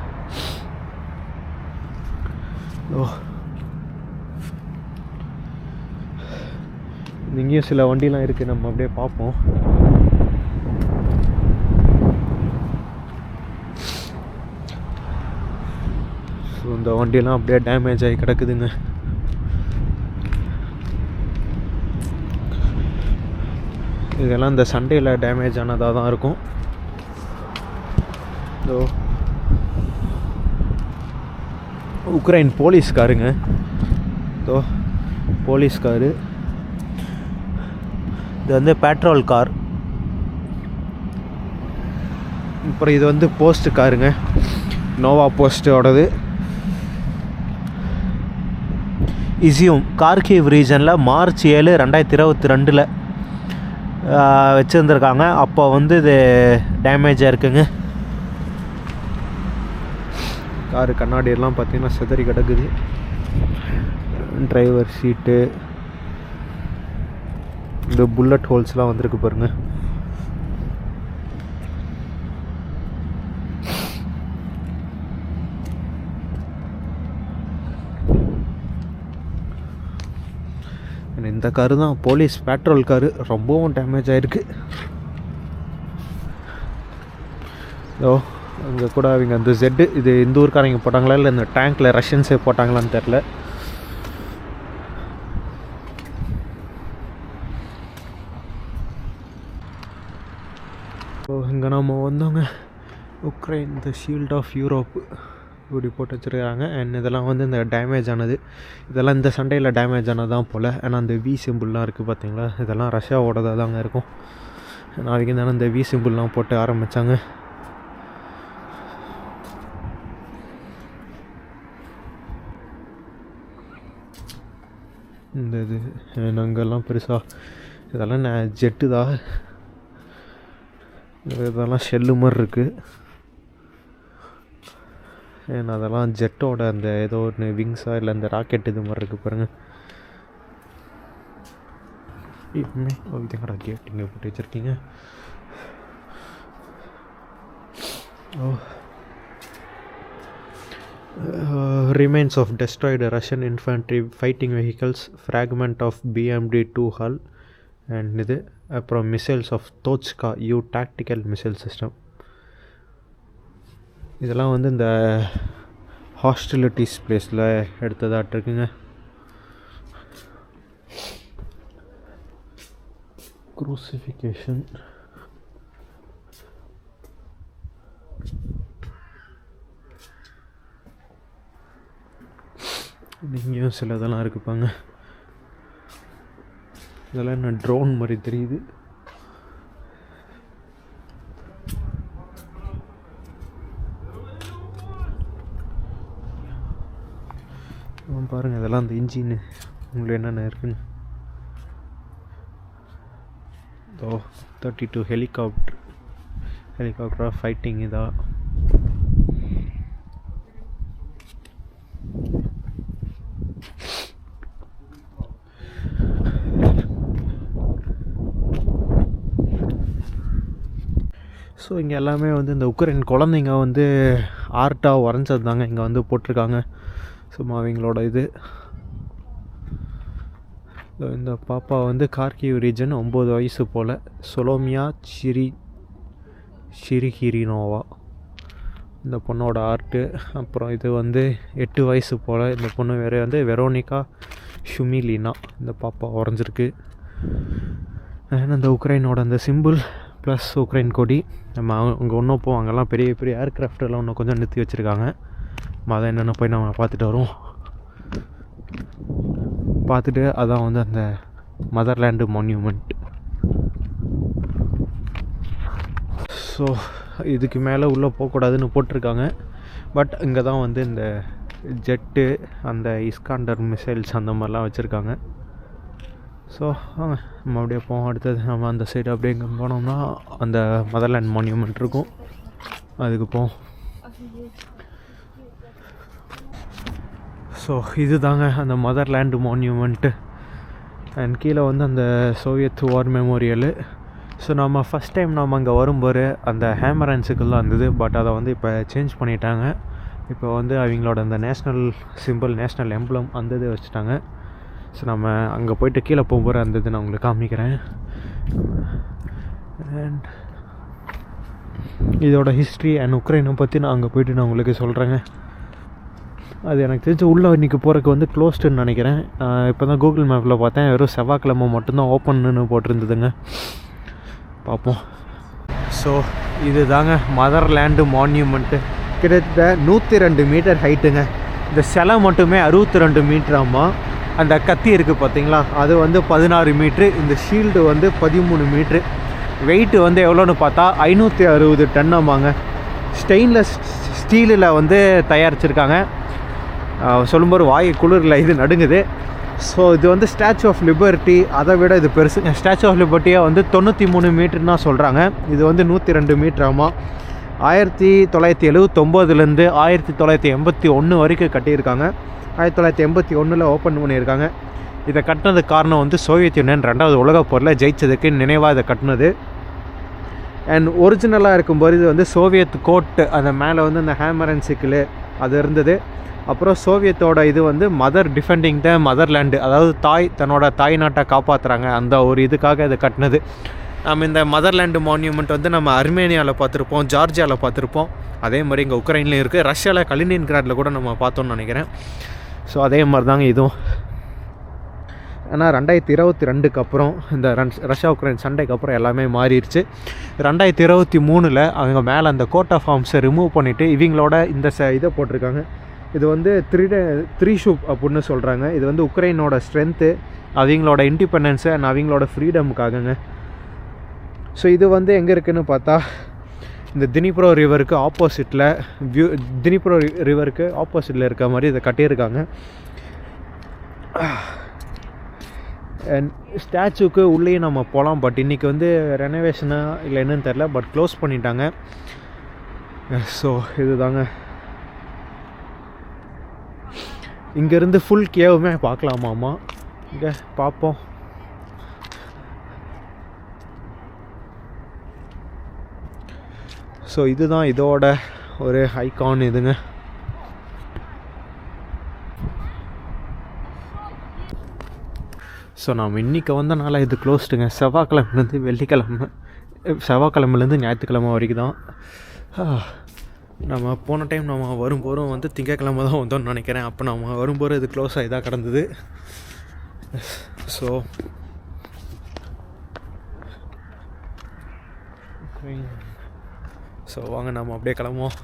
இங்கேயும் சில வண்டிலாம் இருக்குது, நம்ம அப்படியே பார்ப்போம். ஸோ இந்த வண்டியெல்லாம் அப்படியே டேமேஜ் ஆகி கிடக்குதுங்க. இதெல்லாம் இந்த சண்டேயில் டேமேஜ் ஆனதாக தான் இருக்கும். ஸோ உக்ரைன் போலீஸ்காருங்க. ஸோ போலீஸ்காரு, இது வந்து பெட்ரோல் கார். அப்புறம் இது வந்து போஸ்ட் காருங்க, நோவா போஸ்ட்டோடது. இசியூம் கார்கிவ் ரீஜனில் March 7, 2022 வச்சுருந்துருக்காங்க. அப்போ வந்து இது டேமேஜாக இருக்குங்க. காரு கண்ணாடியெல்லாம் பார்த்திங்கன்னா சிதறி கிடக்குது. டிரைவர் சீட்டு, இந்த புல்லட் ஹோல்ஸ்லாம் வந்திருக்கு பாருங்கள். இந்த காரு தான் போலீஸ் பெட்ரோல் காரு, ரொம்பவும் டேமேஜ் ஆகிருக்கு. ஓ அங்கே கூட அவங்க அந்த ஜெட்டு, இது இந்த ஊருக்காரங்க போட்டாங்களா இல்லை இந்த டேங்க்கில் ரஷ்யன்ஸே போட்டாங்களான்னு தெரில. ஸோ இங்கே நம்ம வந்தோங்க, Ukraine the shield of Europe இப்படி போட்டு வச்சுருக்காங்க. அண்ட் இதெல்லாம் வந்து இந்த டேமேஜ் ஆனது, இதெல்லாம் இந்த சண்டையில் டேமேஜ் ஆனது தான் போல். ஏன்னா அந்த வி சிம்பிள்லாம் இருக்குது பார்த்தீங்களா, இதெல்லாம் ரஷ்யாவோடதாக தாங்க இருக்கும். நாளைக்கு தானே இந்த வி சிம்பிள்லாம் போட்டு ஆரம்பித்தாங்க. இந்த இது அங்கெல்லாம் பெருசாக இதெல்லாம் ஜெட்டு தான், இதெல்லாம் ஷெல்லு மாதிரி இருக்குது. ஏன்னா அதெல்லாம் ஜெட்டோட அந்த ஏதோ ஒன்று விங்ஸாக இல்லை அந்த ராக்கெட் இது மாதிரி இருக்குது பாருங்கள். இதுங்கடா கேட் இங்கே போட்டு வச்சுருக்கீங்க. Remains of destroyed Russian infantry fighting vehicles, fragment of BMD-2 hull, and இது அப்புறம் missiles of Tochka U tactical missile system. இதெல்லாம் வந்து இந்த ஹாஸ்டிலிட்டிஸ் பிளேஸில் எடுத்ததாட்டு இருக்குங்க. குரூசிஃபிகேஷன், இங்கேயும் சில இதெல்லாம் இருக்குப்பாங்க. இதெல்லாம் என்ன ட்ரோன் மாதிரி தெரியுது. பாருங்கள், இதெல்லாம் அந்த இன்ஜின் உங்களுக்கு என்னென்ன இருக்குன்னு. 32 ஹெலிகாப்டராக ஃபைட்டிங் இதா. ஸோ இங்கே எல்லாமே வந்து இந்த உக்ரைன் குழந்தைங்க வந்து ஆர்ட்டாக வரைஞ்சது தாங்க இங்கே வந்து போட்டிருக்காங்க. சும்மா அவங்களோட இது. இந்த பாப்பா வந்து கார்கிவ் ரீஜன், 9 வயசு போல், சொலோமியா ஷிரிஹிரினோவா இந்த பொண்ணோட ஆர்ட்டு. அப்புறம் இது வந்து 8 வயசு போல், இந்த பொண்ணு வேறு வந்து வெரோனிகா ஷுமிலினா இந்த பாப்பா வரைஞ்சிருக்கு. இந்த உக்ரைனோட அந்த சிம்பிள் ப்ளஸ் உக்ரைன் கொடி. நம்ம அங்கே ஒன்றும் அங்கெல்லாம் பெரிய பெரிய ஏர்க்ராஃப்டெல்லாம் இன்னும் கொஞ்சம் நிறுத்தி வச்சுருக்காங்க. அதை என்னென்ன போய் நம்ம பார்த்துட்டு வரோம். பார்த்துட்டு அதான் வந்து அந்த மதர்லேண்டு மான்யூமெண்ட். ஸோ இதுக்கு மேலே உள்ளே போகக்கூடாதுன்னு போட்டிருக்காங்க. பட் இங்கே தான் வந்து இந்த ஜெட்டு, அந்த இஸ்காண்டர் மிசைல்ஸ் அந்த மாதிரிலாம் வச்சுருக்காங்க. ஸோ நம்ம அப்படியே போவோம். அடுத்தது நம்ம அந்த சைடு அப்படியே இங்கே போனோம்னா அந்த மதர்லேண்ட் மான்யூமெண்ட் இருக்கும், அதுக்கு போவோம். ஸோ இது தாங்க அந்த மதர்லேண்டு மான்யூமெண்ட்டு. அண்ட் கீழே வந்து அந்த சோவியத் வார் மெமோரியலு. ஸோ நம்ம ஃபஸ்ட் டைம் நம்ம அங்கே வரும்போது அந்த ஹேமர் அண்ட் சிக்கிள்லாம் இருந்தது. பட் அதை வந்து இப்போ சேஞ்ச் பண்ணிட்டாங்க. இப்போ வந்து அவங்களோட அந்த நேஷ்னல் சிம்பிள், நேஷ்னல் எம்ப்ளம் அந்த இது வச்சுட்டாங்க. ஸோ நம்ம அங்கே போய்ட்டு கீழே போகும்போது அந்த இது நான் உங்களுக்கு காமிக்கிறேன். அண்ட் இதோட ஹிஸ்ட்ரி அண்ட் உக்ரைனை பற்றி நான் அங்கே போய்ட்டு நான் உங்களுக்கு சொல்கிறேங்க. அது எனக்கு தெரிஞ்ச உள்ளே இன்றைக்கி போகிறதுக்கு வந்து க்ளோஸ்டுன்னு நினைக்கிறேன். இப்போ தான் கூகுள் மேப்பில் பார்த்தேன், வெறும் செவ்வாய்க்கிழமை மட்டும்தான் ஓப்பன்னு போட்டிருந்ததுங்க. பார்ப்போம். ஸோ இது தாங்க மதர்லேண்டு மான்யூமெண்ட்டு. கிட்டத்தட்ட 102 மீட்டர் ஹைட்டுங்க. இந்த சிலை மட்டுமே 62 மீட்டராமா. அந்த கத்தி இருக்குது பார்த்தீங்களா, அது வந்து 16 மீட்ரு. இந்த ஷீல்டு வந்து 13 மீட்ரு. வெயிட்டு வந்து எவ்வளோன்னு பார்த்தா 560 டன்னாமாங்க. ஸ்டெயின்லெஸ் ஸ்டீலில் வந்து தயாரிச்சிருக்காங்க. சொல்லும்போது வாய் குளிரில் இது நடுங்குது. ஸோ இது வந்து ஸ்டாச்சு ஆஃப் லிபர்ட்டி, அதை விட இது பெருசுங்க. ஸ்டாச்சு ஆஃப் லிபர்ட்டியாக வந்து 93 மீட்டர்னு தான் சொல்கிறாங்க. இது வந்து 102 மீட்டராமா. 1979லேருந்து 1981 வரைக்கும் கட்டியிருக்காங்க. 1981 ஓப்பன் பண்ணியிருக்காங்க. இதை கட்டினதுக்கு காரணம் வந்து சோவியத் யூனியன் 2வது உலகப் போரில் ஜெயிச்சதுக்கு நினைவாக இதை கட்டினது. அண்ட் ஒரிஜினலாக இருக்கும்போது இது வந்து சோவியத் கோட்டு, அந்த மேலே வந்து அந்த ஹேமர் அண்ட் சிக்கிள் அது இருந்தது. அப்புறம் சோவியத்தோட இது வந்து மதர் டிஃபெண்டிங் த மதர்லேண்டு, அதாவது தன்னோட தாய் நாட்டை காப்பாற்றுறாங்க, அந்த ஒரு இதுக்காக இதை கட்டினது. நம்ம இந்த மதர்லேண்டு மான்யூமெண்ட் வந்து நம்ம அர்மேனியாவில் பார்த்துருப்போம், ஜார்ஜியாவில் பார்த்துருப்போம். அதே மாதிரி இங்கே உக்ரைன்லேயும் இருக்குது. ரஷ்யாவில் கலினின்கிராடில் கூட நம்ம பார்த்தோன்னு நினைக்கிறேன். ஸோ அதே மாதிரி தாங்க இதுவும். ஆனால் 2022க்கு அப்புறம் இந்த ரஷ்யா உக்ரைன் சண்டைக்கு அப்புறம் எல்லாமே மாறிடுச்சு. 2023 அவங்க மேலே அந்த கோட் ஆஃப் ஆர்ம்ஸை ரிமூவ் பண்ணிவிட்டு இவங்களோட இந்த இதை போட்டிருக்காங்க. இது வந்து த்ரீ ஷூப் அப்படின்னு சொல்கிறாங்க. இது வந்து உக்ரைனோட ஸ்ட்ரென்த்து, அவங்களோட இண்டிபெண்டன்ஸு அண்ட் அவங்களோட ஃப்ரீடமுக்காகங்க. ஸோ இது வந்து எங்கே இருக்குதுன்னு பார்த்தா இந்த தினிப்ரோ ரிவருக்கு ஆப்போசிட்டில் தினிப்ரோ ரிவருக்கு ஆப்போசிட்டில் இருக்க மாதிரி இதை கட்டியிருக்காங்க. அண்ட் ஸ்டாச்சுக்கு உள்ளேயும் நம்ம போகலாம். பட் இன்றைக்கி வந்து ரெனோவேஷனாக இல்லை என்னன்னு தெரில, பட் க்ளோஸ் பண்ணிட்டாங்க. ஸோ இது தாங்க. இங்கேருந்து ஃபுல் கேவுமே பார்க்கலாமாம்மா. இங்கே பார்ப்போம். ஸோ இதுதான் இதோட ஒரு ஐகான் இதுங்க. ஸோ நாம் இன்றைக்கி வந்தனால இது க்ளோஸ்டுங்க. செவ்வாய்க்கிழமைலேருந்து ஞாயிற்றுக்கிழமை வரைக்கும் தான். நம்ம போன டைம் நம்ம வரும்போதும் வந்து திங்கக்கிழமை தான் வந்தோம்னு நினைக்கிறேன். அப்போ நம்ம வரும்போது இது க்ளோஸ் ஆகி தான் கிடந்தது. ஸோ வாங்க நம்ம அப்படியே கிளம்புவோம்.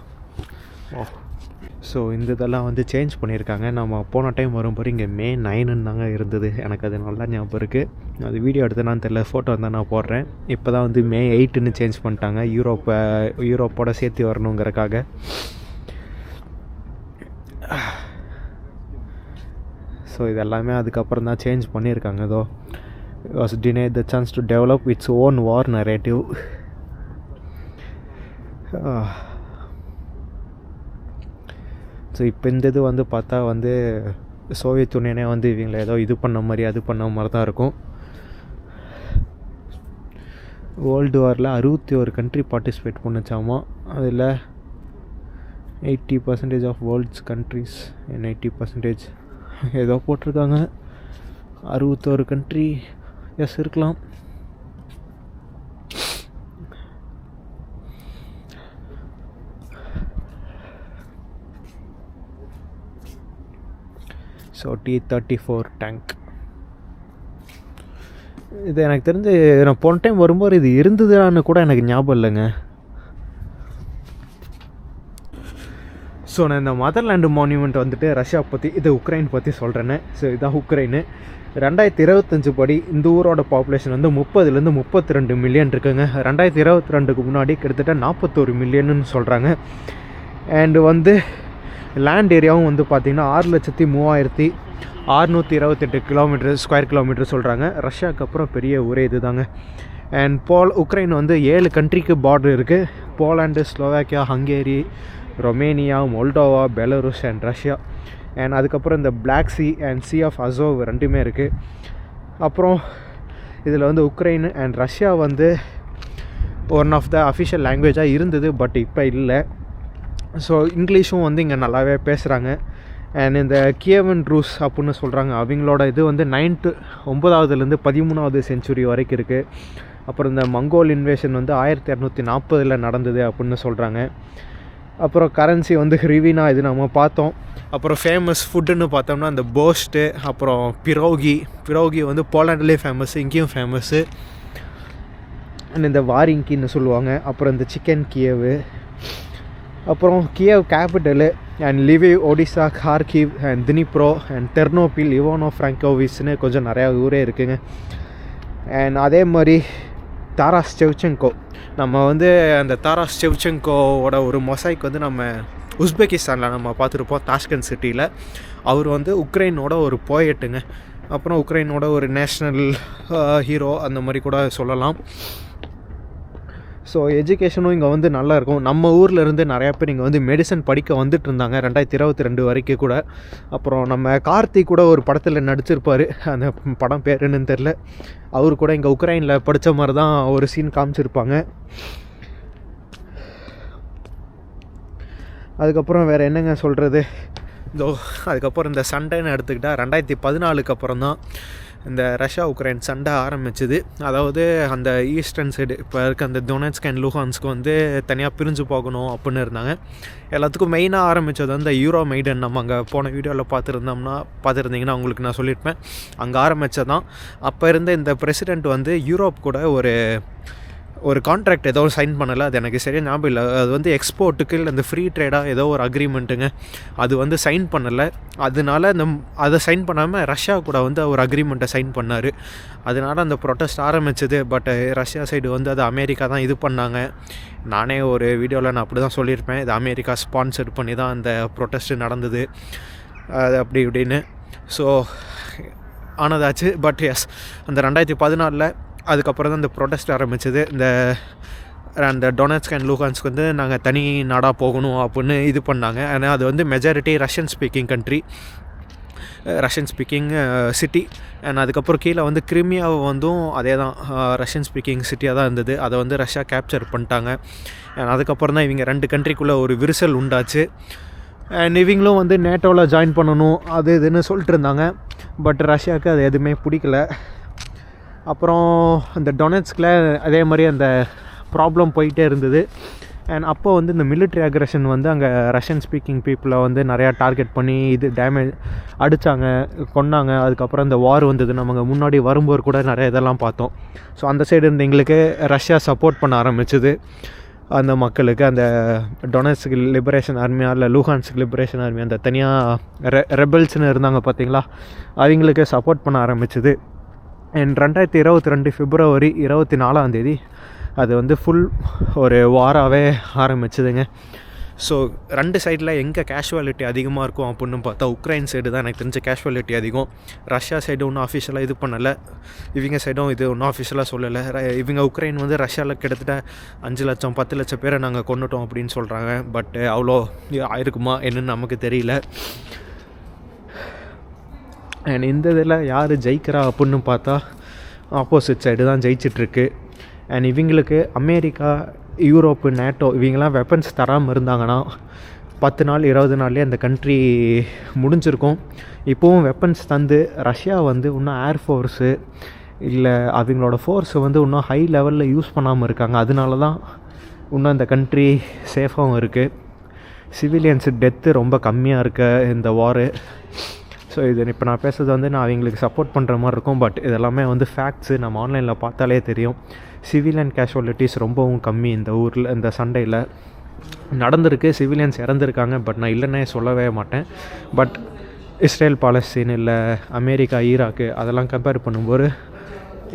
ஸோ இந்த இதெல்லாம் வந்து சேஞ்ச் பண்ணியிருக்காங்க. நம்ம போன டைம் வரும்போது இங்கே May 9 தாங்க இருந்தது. எனக்கு அது நல்லா ஞாபகம் இருக்குது. அது வீடியோ எடுத்தேன்னு தெரில, ஃபோட்டோ இருந்தால் நான் போடுறேன். இப்போ தான் வந்து May 8 சேஞ்ச் பண்ணிட்டாங்க, யூரோப்போட சேர்த்து வரணுங்கிறக்காக. ஸோ இதெல்லாமே அதுக்கப்புறம் தான் சேஞ்ச் பண்ணியிருக்காங்க. ஏதோ was denied the chance to develop its own war narrative. So இப்போ இந்த இது வந்து பார்த்தா வந்து சோவியத் யூனியனே வந்து இவங்களை ஏதோ இது பண்ண மாதிரி அது பண்ண மாதிரி தான் இருக்கும். வேர்ல்டு வாரில் 61 கண்ட்ரி பார்ட்டிசிபேட் பண்ணிச்சாமா. அதில் 80% ஆஃப் வேர்ல்ட்ஸ் கண்ட்ரிஸ் அண்ட் 80% ஏதோ போட்டிருக்காங்க. 61 கண்ட்ரி எஸ் இருக்கலாம். ஸோ T-34 டேங்க் இது எனக்கு தெரிஞ்சு நான் போன டைம் வரும்போது இது இருந்ததுன்னு கூட எனக்கு ஞாபகம் இல்லைங்க. ஸோ நான் இந்த மதர்லேண்டு மான்யூமெண்ட் வந்துட்டு ரஷ்யா பற்றி, இது உக்ரைன் பற்றி சொல்கிறேன்னு. ஸோ இதான் உக்ரைனு. 2025 படி இந்த ஊரோட பாப்புலேஷன் வந்து 30லேருந்து 32 மில்லியன் இருக்குங்க. 2022க்கு முன்னாடி கிட்டத்தட்ட 41 மில்லியன்னு சொல்கிறாங்க. அண்டு வந்து லேண்ட் ஏரியாவும் வந்து பார்த்திங்கன்னா 6,03,628 ஸ்கொயர் கிலோமீட்டர் சொல்கிறாங்க. ரஷ்யாவுக்கு அப்புறம் பெரிய ஊரே இது தாங்க. அண்ட் உக்ரைன் வந்து 7 கண்ட்ரிக்கு பார்டர் இருக்குது. Poland, Slovakia, Hungary, Romania, Moldova, Belarus and Russia. And அதுக்கப்புறம் இந்த Black Sea and Sea of Azov ரெண்டுமே இருக்குது. அப்புறம் இதில் வந்து உக்ரைன் அண்ட் ரஷ்யா வந்து ஒன் ஆஃப் த அஃபிஷியல் லாங்குவேஜாக இருந்தது, பட் இப்போ இல்லை. ஸோ இங்கிலீஷும் வந்து இங்கே நல்லாவே பேசுகிறாங்க. அண்ட் இந்த கியவன் ரூஸ் அப்படின்னு சொல்கிறாங்க, அவங்களோட இது வந்து 9th-9வதுலேருந்து 13வது செஞ்சுரி வரைக்கும் இருக்குது. அப்புறம் இந்த மங்கோல் இன்வேஷன் வந்து 1240 நடந்தது அப்படின்னு சொல்கிறாங்க. அப்புறம் கரன்சி வந்து ஹிரிவினா, இது நம்ம பார்த்தோம். அப்புறம் ஃபேமஸ் ஃபுட்டுன்னு பார்த்தோம்னா இந்த போஸ்ட்டு, அப்புறம் பிரோகி வந்து போலாண்ட்லேயே ஃபேமஸ்ஸு, இங்கேயும் ஃபேமஸ்ஸு. அண்ட் இந்த வாரிங்கின்னு சொல்லுவாங்க. அப்புறம் இந்த சிக்கன் கியவு, அப்புறம் Kyiv capital and Lviv, Odesa, Kharkiv and Dnipro and Ternopil, Ivano ஃப்ராங்கோவிஸ்னு கொஞ்சம் நிறையா ஊரே இருக்குங்க. அண்ட் அதே மாதிரி தாராஸ் செவ்செங்கோ, நம்ம வந்து அந்த தாராஸ் செவ்செங்கோவோட ஒரு மொசைக் வந்து நம்ம உஸ்பெகிஸ்தானில் நம்ம பார்த்துருப்போம், தாஷ்கண்ட் சிட்டியில். அவர் வந்து உக்ரைனோட ஒரு போயட்டுங்க. அப்புறம் உக்ரைனோட ஒரு நேஷ்னல் ஹீரோ அந்த மாதிரி கூட சொல்லலாம். ஸோ எஜுகேஷனும் இங்கே வந்து நல்லாயிருக்கும். நம்ம ஊரில் இருந்து நிறையா பேர் இங்கே வந்து மெடிசன் படிக்க வந்துட்டு இருந்தாங்க 2022 வரைக்கும் கூட. அப்புறம் நம்ம கார்த்திக் கூட ஒரு படத்தில் நடிச்சிருப்பார், அந்த படம் பேர் என்னன்னு தெரில. அவர் கூட இங்கே உக்ரைனில் படித்த மாதிரி தான் ஒரு சீன் காமிச்சிருப்பாங்க. அதுக்கப்புறம் வேறு என்னங்க சொல்கிறது, அதுக்கப்புறம் இந்த சண்டைன்னு எடுத்துக்கிட்டால் 2014 அப்புறம் தான் இந்த ரஷ்யா உக்ரைன் சண்டை ஆரம்பிச்சுது. அதாவது அந்த ஈஸ்டர்ன் சைடு இப்போ இருக்க அந்த டொனெட்ஸ்க் அண்ட் லுஹான்ஸ்க்கு வந்து தனியாக பிரிஞ்சு போகணும் அப்படின்னு இருந்தாங்க. எல்லாத்துக்கும் மெயினாக ஆரம்பித்தது வந்து யூரோ மைடன். நம்ம அங்கே போன வீடியோவில் பார்த்துருந்தீங்கன்னா உங்களுக்கு நான் சொல்லியிருப்பேன், அங்கே ஆரம்பித்தது தான். அப்போ இருந்த இந்த பிரசிடெண்ட் வந்து யூரோப் கூட ஒரு கான்ட்ராக்ட் ஏதோ சைன் பண்ணலை, அது எனக்கு சரியாக ஞாபகம் இல்லை. அது வந்து எக்ஸ்போர்ட்டுக்கு இல்லை இந்த ஃப்ரீ ட்ரேடாக ஏதோ ஒரு அக்ரிமெண்ட்டுங்க, அது வந்து சைன் பண்ணலை. அதனால அதை சைன் பண்ணாமல் ரஷ்யா கூட வந்து ஒரு அக்ரிமெண்ட்டை சைன் பண்ணார். அதனால அந்த ப்ரொட்டஸ்ட் ஆரம்பிச்சது. பட் ரஷ்யா சைடு வந்து அது அமெரிக்கா தான் இது பண்ணாங்க. நானே ஒரு வீடியோவில் நான் அப்படி தான் சொல்லியிருப்பேன், இது அமெரிக்கா ஸ்பான்சர் பண்ணி தான் அந்த ப்ரொட்டஸ்ட்டு நடந்தது, அது அப்படி இப்படின்னு. ஸோ ஆனதாச்சு. பட் எஸ், அந்த 2014 அதுக்கப்புறம் தான் இந்த ப்ரொட்டஸ்ட் ஆரம்பிச்சது. அந்த டொனெட்ஸ்க் அண்ட் லுஹான்ஸ்க்கு வந்து நாங்கள் தனி நாடாக போகணும் அப்படின்னு இது பண்ணாங்க. ஆனால் அது வந்து majority Russian speaking city. And அதுக்கப்புறம் கீழே வந்து கிரிமியாவை வந்தும் அதே தான் ரஷ்யன் ஸ்பீக்கிங் சிட்டியாக தான் இருந்தது. அதை வந்து ரஷ்யா கேப்சர் பண்ணிட்டாங்க. அண்ட் அதுக்கப்புறம் தான் இவங்க 2 கண்ட்ரிக்குள்ளே ஒரு விரிசல் உண்டாச்சு. அண்ட் இவங்களும் வந்து நேட்டோவில் ஜாயின் பண்ணணும் அது இதுன்னு சொல்லிட்டு இருந்தாங்க. பட் ரஷ்யாவுக்கு அது எதுவுமே பிடிக்கல. அப்புறம் அந்த டொனெட்ஸ்கில் அதே மாதிரி அந்த ப்ராப்ளம் போயிட்டே இருந்தது. அண்ட் அப்போ வந்து இந்த மிலிட்ரி அக்ரெஷன் வந்து அங்கே ரஷ்யன் ஸ்பீக்கிங் பீப்புளை வந்து நிறையா டார்கெட் பண்ணி இது டேமேஜ் அடித்தாங்க, கொன்னாங்க. அதுக்கப்புறம் இந்த வார் வந்தது. நம்ம முன்னாடி வரும்போது கூட நிறைய இதெல்லாம் பார்த்தோம். ஸோ அந்த சைடு இருந்து எங்களுக்கு ரஷ்யா சப்போர்ட் பண்ண ஆரம்பிச்சுது. அந்த மக்களுக்கு அந்த டொனெட்ஸ்க் லிபரேஷன் ஆர்மியா இல்லை லுஹான்ஸ்க் லிபரேஷன் ஆர்மி, அந்த தனியாக ரெபல்ஸ்னு இருந்தாங்க பார்த்தீங்களா, அவங்களுக்கு சப்போர்ட் பண்ண ஆரம்பிச்சுது. அண்ட் 2022 February 24 அது வந்து ஃபுல் ஒரு வாராகவே ஆரம்பிச்சுதுங்க. ஸோ 2 சைடில் எங்கே கேஷுவாலிட்டி அதிகமாக இருக்கும் அப்படின்னு பார்த்தா உக்ரைன் சைடு தான் எனக்கு தெரிஞ்ச கேஷுவாலிட்டி அதிகம். ரஷ்யா சைடு ஒன்றும் ஆஃபிஷியலாக இது பண்ணலை, இவங்க சைடும் இது ஒன்றும் ஆஃபிஷியலாக சொல்லலை. இவங்க உக்ரைன் வந்து ரஷ்யாவில் கிட்டத்தட்ட 5 லட்சம் 10 லட்சம் பேரை நாங்கள் கொண்டுட்டோம் அப்படின்னு சொல்கிறாங்க. பட் அவ்வளோ ஆயிருக்குமா என்னன்னு நமக்கு தெரியல. அண்ட் இந்த இதில் யார் ஜெயிக்கிறா அப்படின்னு பார்த்தா ஆப்போசிட் சைடு தான் ஜெயிச்சிட்ருக்கு. அண்ட் இவங்களுக்கு அமெரிக்கா, யூரோப்பு, நேட்டோ இவங்கெல்லாம் வெப்பன்ஸ் தராமல் இருந்தாங்கன்னா 10 நாள் 20 நாள்லேயே அந்த கண்ட்ரி முடிஞ்சிருக்கும். இப்போவும் வெப்பன்ஸ் தந்து ரஷ்யா வந்து இன்னும் ஏர்ஃபோர்ஸு இல்லை அவங்களோட ஃபோர்ஸை வந்து இன்னும் ஹை லெவலில் யூஸ் பண்ணாமல் இருக்காங்க. அதனால தான் இன்னும் அந்த கண்ட்ரி சேஃபாகவும் இருக்குது. சிவிலியன்ஸு டெத்து ரொம்ப கம்மியாக இருக்க இந்த வாரு. ஸோ இது இப்போ நான் பேசுகிறது வந்து நான் அவங்களுக்கு சப்போர்ட் பண்ணுற மாதிரி இருக்கும். பட் இதெல்லாமே வந்து ஃபேக்ட்ஸு, நம்ம ஆன்லைனில் பார்த்தாலே தெரியும். சிவிலியன் கேஷுவாலிட்டிஸ் ரொம்பவும் கம்மி இந்த ஊரில். இந்த சண்டையில் நடந்திருக்கு, சிவிலியன்ஸ் இறந்துருக்காங்க. பட் நான் இல்லைன்னே சொல்லவே மாட்டேன். பட் இஸ்ரேல், பாலஸ்தீன் இல்லை அமெரிக்கா, ஈராக்கு அதெல்லாம் கம்பேர் பண்ணும்போது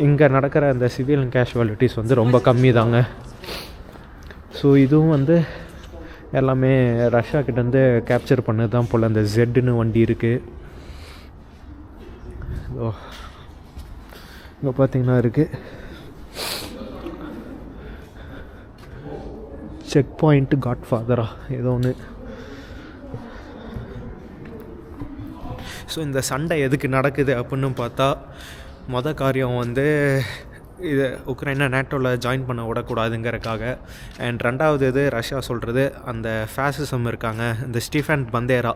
இங்கே நடக்கிற அந்த சிவிலியன் கேஷுவாலிட்டிஸ் வந்து ரொம்ப கம்மி தாங்க. ஸோ இதுவும் வந்து எல்லாமே ரஷ்யா கிட்டேருந்து கேப்சர் பண்ணது தான் போல். அந்த ஜெட்டுன்னு வண்டி இருக்குது, இங்கே பார்த்தீங்கன்னா இருக்குது. செக் பாயிண்ட்டு காட்ஃபாதரா ஏதோ ஒன்று. ஸோ இந்த சண்டை எதுக்கு நடக்குது அப்படின்னு பார்த்தா காரியம் வந்து இது உக்ரைனை நேட்டோவில் ஜாயின் பண்ண விடக்கூடாதுங்கிறக்காக. அண்ட் 2வது இது ரஷ்யா சொல்கிறது அந்த ஃபேசிசம் இருக்காங்க, இந்த ஸ்டீஃபன் பந்தேரா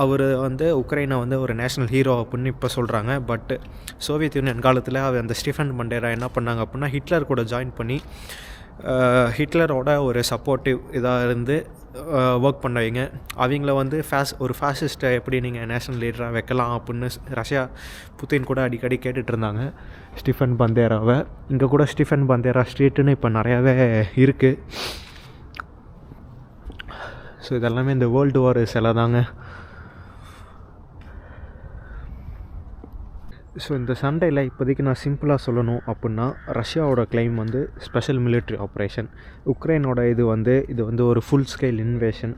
அவர் வந்து உக்ரைனை வந்து ஒரு நேஷ்னல் ஹீரோ அப்படின்னு இப்போ சொல்கிறாங்க. பட் சோவியத் யூனியன் காலத்தில் அவர் அந்த ஸ்டீஃபன் பண்டேரா என்ன பண்ணாங்க அப்படின்னா ஹிட்லர் கூட ஜாயின் பண்ணி ஹிட்லரோட ஒரு சப்போர்ட்டிவ் இதாக இருந்து ஒர்க் பண்ணவங்க. அவங்கள வந்து ஒரு ஃபேசிஸ்ட்டை எப்படி நீங்கள் நேஷ்னல் லீடராக வைக்கலாம் அப்படின்னு ரஷ்யா புத்தின் கூட அடிக்கடி கேட்டுட்டு இருந்தாங்க ஸ்டீஃபன் பந்தேராவை. இங்கே கூட ஸ்டீஃபன் பந்தேரா ஸ்ட்ரீட்டுன்னு இப்போ நிறையாவே இருக்குது. ஸோ இதெல்லாமே இந்த வேர்ல்டு வார் சிலை தாங்க. ஸோ இந்த சண்டையில் இப்போதைக்கு நான் சிம்பிளாக சொல்லணும் அப்படின்னா ரஷ்யாவோட கிளைம் வந்து ஸ்பெஷல் மிலிட்ரி ஆப்ரேஷன், உக்ரைனோட இது வந்து ஒரு ஃபுல் ஸ்கேல் இன்வேஷன்.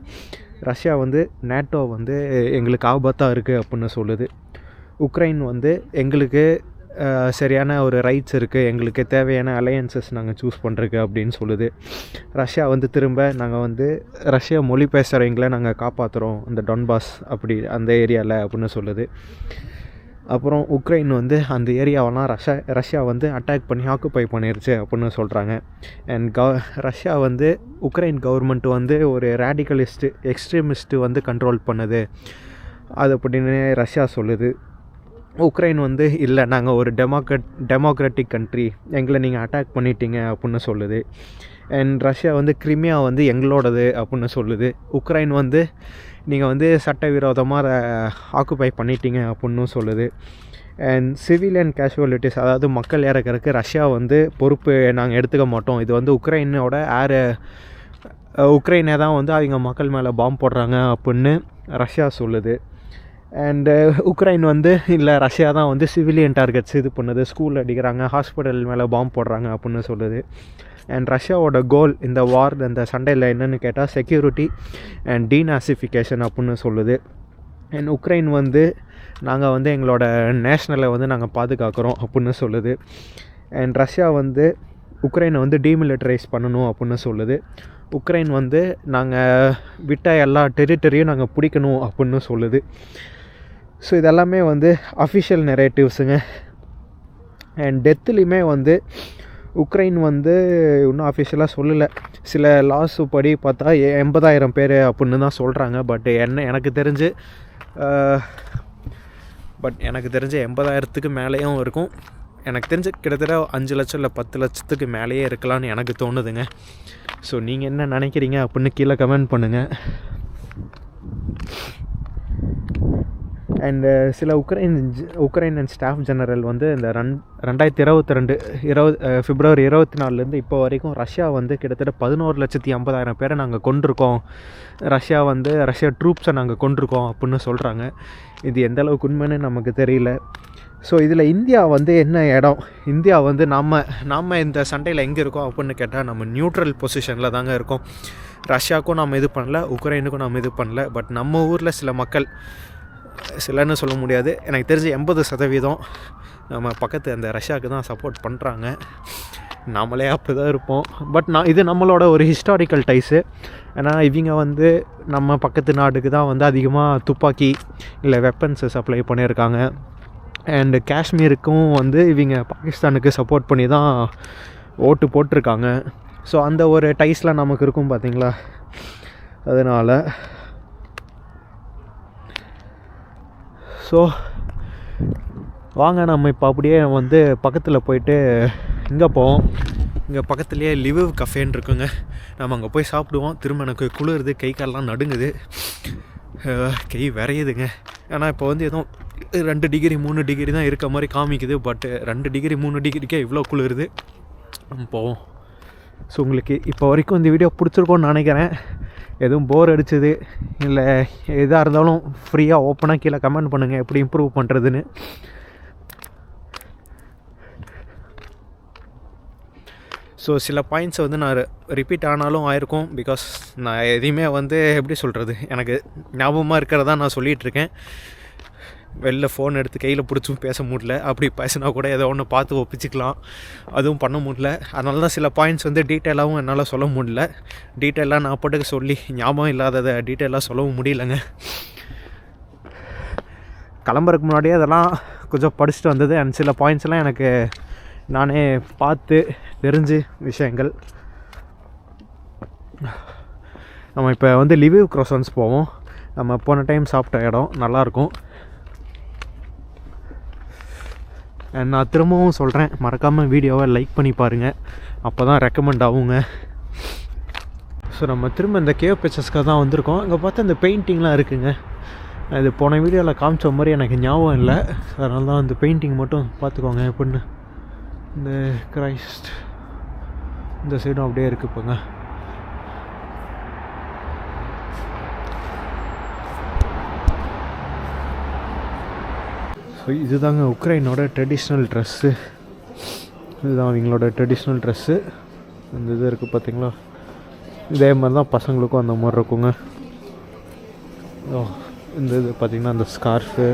ரஷ்யா வந்து நேட்டோ வந்து எங்களுக்கு ஆபத்தாக இருக்குது அப்படின்னு சொல்லுது. உக்ரைன் வந்து எங்களுக்கு சரியான ஒரு ரைட்ஸ் இருக்குது, எங்களுக்கு தேவையான அலையன்சஸ் நாங்கள் சூஸ் பண்ணுறதுக்கு அப்படின்னு சொல்லுது. ரஷ்யா வந்து திரும்ப நாங்கள் வந்து ரஷ்யா மொழி பேசுகிறவங்கள நாங்கள் காப்பாற்றுறோம் அந்த டொன்பாஸ் அப்படி அந்த ஏரியாவில் அப்படின்னு சொல்லுது. அப்புறம் உக்ரைன் வந்து அந்த ஏரியாவெல்லாம் ரஷ்யா வந்து அட்டாக் பண்ணி ஆக்குப்பை பண்ணிருச்சு அப்படின்னு சொல்கிறாங்க. அண்ட் ரஷ்யா வந்து உக்ரைன் கவர்மெண்ட் வந்து ஒரு ரேடிக்கலிஸ்ட்டு எக்ஸ்ட்ரீமிஸ்ட்டு வந்து கண்ட்ரோல் பண்ணுது அது அப்படின்னு ரஷ்யா சொல்லுது. உக்ரைன் வந்து இல்லை நாங்கள் ஒரு டெமோக்ராட்டிக் கண்ட்ரி, எங்களை நீங்கள் அட்டாக் பண்ணிட்டீங்க அப்படின்னு சொல்லுது. அண்ட் ரஷ்யா வந்து கிரிமியா வந்து எங்களோடது அப்படின்னு சொல்லுது. உக்ரைன் வந்து நீங்கள் வந்து சட்டவிரோதமாக ஆக்குப்பை பண்ணிட்டீங்க அப்படின்னு சொல்லுது. அண்ட் சிவிலியன் கேஷுவலிட்டிஸ், அதாவது மக்கள் இறக்கிறதுக்கு ரஷ்யா வந்து பொறுப்பு நாங்கள் எடுத்துக்க மாட்டோம், இது வந்து உக்ரைனோட உக்ரைனே தான் வந்து அவங்க மக்கள் மேலே பாம்பு போடுறாங்க அப்படின்னு ரஷ்யா சொல்லுது. அண்டு உக்ரைன் வந்து இல்லை ரஷ்யா தான் வந்து சிவிலியன் டார்கெட்ஸ் இது பண்ணுது, ஸ்கூல் அடிக்கிறாங்க, ஹாஸ்பிட்டல் மேலே பாம்பு போடுறாங்க அப்படின்னு சொல்லுது. அண்ட் ரஷ்யாவோட கோல் இந்த வார் இந்த சண்டையில் என்னென்னு கேட்டால் செக்யூரிட்டி அண்ட் டீநாசிஃபிகேஷன் அப்படின்னு சொல்லுது. அண்ட் உக்ரைன் வந்து நாங்கள் வந்து எங்களோட நேஷ்னலை வந்து நாங்கள் பாதுகாக்கிறோம் அப்படின்னு சொல்லுது. அண்ட் ரஷ்யா வந்து உக்ரைனை வந்து டீமிலிட்டரைஸ் பண்ணணும் அப்படின்னு சொல்லுது. உக்ரைன் வந்து நாங்கள் விட்ட எல்லா டெரிட்டரியும் நாங்கள் பிடிக்கணும் அப்படின்னு சொல்லுது. ஸோ இதெல்லாமே வந்து அஃபிஷியல் நெரேட்டிவ்ஸுங்க. அண்ட் டெத்துலேயுமே வந்து உக்ரைன் வந்து இன்னும் அஃபிஷியலாக சொல்லலை. சில லாஸு படி பார்த்தா 80,000 பேர் அப்படின்னு தான் சொல்கிறாங்க. எனக்கு தெரிஞ்சு 80,000க்கு மேலேயும் இருக்கும். எனக்கு தெரிஞ்சு கிட்டத்தட்ட 5 லட்சம் இல்லை 10 லட்சத்துக்கு மேலேயே இருக்கலாம்னு எனக்கு தோணுதுங்க. ஸோ நீங்கள் என்ன நினைக்கிறீங்க அப்படின்னு கீழே கமெண்ட் பண்ணுங்கள். அண்டு சில உக்ரைன் அண்ட் ஸ்டாஃப் ஜெனரல் வந்து இந்த 2022 பிப்ரவரி 24 இப்போ வரைக்கும் ரஷ்யா வந்து கிட்டத்தட்ட 11,50,000 பேரை நாங்கள் கொண்டிருக்கோம், ரஷ்யா ட்ரூப்ஸை நாங்கள் கொண்டிருக்கோம் அப்படின்னு சொல்கிறாங்க. இது எந்தளவுக்கு உண்மைன்னு நமக்கு தெரியல. ஸோ இதில் இந்தியா வந்து என்ன இடம், இந்தியா வந்து நாம் இந்த சண்டையில் எங்கே இருக்கோம் அப்படின்னு கேட்டால் நம்ம நியூட்ரல் பொசிஷனில் தாங்க இருக்கோம். ரஷ்யாவுக்கும் நாம் இது பண்ணல, உக்ரைனுக்கும் நாம் இது பண்ணல. பட் நம்ம ஊரில் சில மக்கள், சிலன்னு சொல்ல முடியாது, எனக்கு தெரிஞ்சு 80% நம்ம பக்கத்து அந்த ரஷ்யாவுக்கு தான் சப்போர்ட் பண்ணுறாங்க. நம்மளே அப்படி தான் இருப்போம். பட் இது நம்மளோட ஒரு ஹிஸ்டாரிக்கல் டைஸு. ஏன்னா இவங்க வந்து நம்ம பக்கத்து நாட்டுக்கு தான் வந்து அதிகமாக துப்பாக்கி இல்லை வெப்பன்ஸை சப்ளை பண்ணியிருக்காங்க. அண்டு காஷ்மீருக்கும் வந்து இவங்க பாகிஸ்தானுக்கு சப்போர்ட் பண்ணி தான் ஓட்டு போட்டிருக்காங்க. ஸோ அந்த ஒரு டைஸ்லாம் நமக்கு இருக்கும் பார்த்திங்களா. அதனால் ஸோ வாங்க நம்ம இப்போ அப்படியே வந்து பக்கத்தில் போயிட்டு இங்கே போவோம். இங்கே பக்கத்துலேயே லிவிவ் கஃபேன்னு இருக்குங்க, நம்ம அங்கே போய் சாப்பிடுவோம். திரும்ப எனக்கு குளிருது, கை காலெலாம் நடுங்குது, கை விரையுதுங்க. ஏன்னா இப்போ வந்து எதுவும் 2 டிகிரி 3 டிகிரி தான் இருக்க மாதிரி காமிக்குது. பட் 2 டிகிரி 3 டிகிரிக்கே இவ்வளோ குளிருது. நம்ம போவோம். ஸோ உங்களுக்கு இப்போ வரைக்கும் இந்த வீடியோ பிடிச்சிருக்கோன்னு நினைக்கிறேன். எதுவும் போர் அடிச்சது இல்லை எதாக இருந்தாலும் ஃப்ரீயாக ஓப்பனாக கீழே கமெண்ட் பண்ணுங்கள் எப்படி இம்ப்ரூவ் பண்ணுறதுன்னு. ஸோ சில பாயிண்ட்ஸை வந்து நான் ரிப்பீட் ஆனாலும் ஆயிருக்கும். பிகாஸ் நான் எதையுமே வந்து எப்படி சொல்கிறது, எனக்கு ஞாபகமாக இருக்கிறதா நான் சொல்லிகிட்ருக்கேன். வெளில ஃபோன் எடுத்து கையில் பிடிச்சும் பேச முடியல. அப்படி பேசினா கூட ஏதோ ஒன்று பார்த்து ஒப்பிச்சிக்கலாம், அதுவும் பண்ண முடியல. அதனால தான் சில பாயிண்ட்ஸ் வந்து டீட்டெயிலாகவும் என்னால் சொல்ல முடியல. டீட்டெயிலாக நான் பாட்டுக்கு சொல்லி ஞாபகம் இல்லாததை டீட்டெயிலாக சொல்லவும் முடியலைங்க. கிளம்புறதுக்கு முன்னாடியே அதெல்லாம் கொஞ்சம் படிச்சுட்டு வந்தது. அண்ட் சில பாயிண்ட்ஸ்லாம் எனக்கு நானே பார்த்து தெரிஞ்சு விஷயங்கள். நம்ம இப்போ வந்து லிவிவ் க்ரோசன்ஸ் போவோம். நம்ம போன டைம் சாப்பிட்ட இடம் நல்லாயிருக்கும். நான் திரும்பவும் சொல்கிறேன், மறக்காமல் வீடியோவை லைக் பண்ணி பாருங்கள், அப்போ தான் ரெக்கமெண்ட் ஆகுங்க. ஸோ நம்ம திரும்ப இந்த கேவ் பிக்சர்ஸ்க்காக தான் வந்திருக்கோம். அங்கே பார்த்தா இந்த பெயிண்டிங்லாம் இருக்குங்க. இது போன வீடியோவில் காமிச்ச மாதிரி எனக்கு ஞாபகம் இல்லை, அதனால தான் இந்த பெயிண்டிங் மட்டும் பார்த்துக்கோங்க எப்படின்னு. இந்த கிரைஸ்ட் இந்த சைடும் அப்படியே இருக்குது இப்போங்க. ஸோ இதுதாங்க உக்ரைனோட ட்ரெடிஷ்னல் ட்ரெஸ்ஸு. இதுதான் அவங்களோட ட்ரெடிஷ்னல் ட்ரெஸ்ஸு. இந்த இது இருக்குது பார்த்தீங்களா, இதே மாதிரி தான் பசங்களுக்கும் அந்த மாதிரி இருக்குங்க. இந்த இது பார்த்திங்கன்னா அந்த ஸ்கார்ஃபு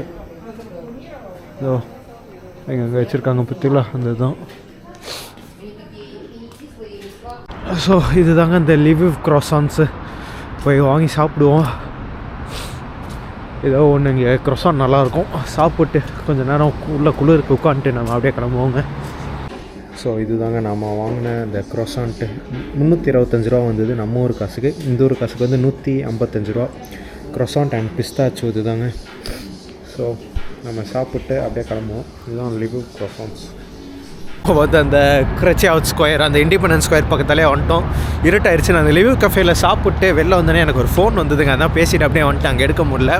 எங்கே வச்சுருக்காங்க பார்த்தீங்களா, அந்த இதுதான். ஸோ இதுதாங்க இந்த லிவிவ் க்ரோசான்ஸு. போய் வாங்கி சாப்பிடுவோம். ஏதோ ஒன்று இங்கே க்ரோசான் நல்லாயிருக்கும், சாப்பிட்டு கொஞ்சம் நேரம் உள்ள குளிருக்கு உட்காந்துட்டு நம்ம அப்படியே கிளம்புவோங்க. ஸோ இதுதாங்க நாம் வாங்கின இந்த க்ரோசான்ட்டு 325 ரூபா வந்தது நம்ம ஊர் காசுக்கு. இந்த ஊர் காசுக்கு வந்து 155 ரூபா. க்ரோசான்ட் அண்ட் பிஸ்தாச்சு இதுதாங்க. ஸோ நம்ம சாப்பிட்டு அப்படியே கிளம்புவோம். இதுதான் லிவிவ் க்ரோசான்ஸ். பார்த்து அந்த கிரச்சியாவத் ஸ்கொயர், அந்த இண்டிபெண்டன்ஸ் ஸ்கொயர் பக்கத்துலேயே வந்துட்டோம். இருட்டாயிருச்சு. நான் அந்த லிவிவ் கஃபேயில் சாப்பிட்டு வெளில வந்தோடனே எனக்கு ஒரு ஃபோன் வந்ததுங்க, அதான் பேசிட்டு அப்படியே வந்துட்டு அங்கே எடுக்க முடியல.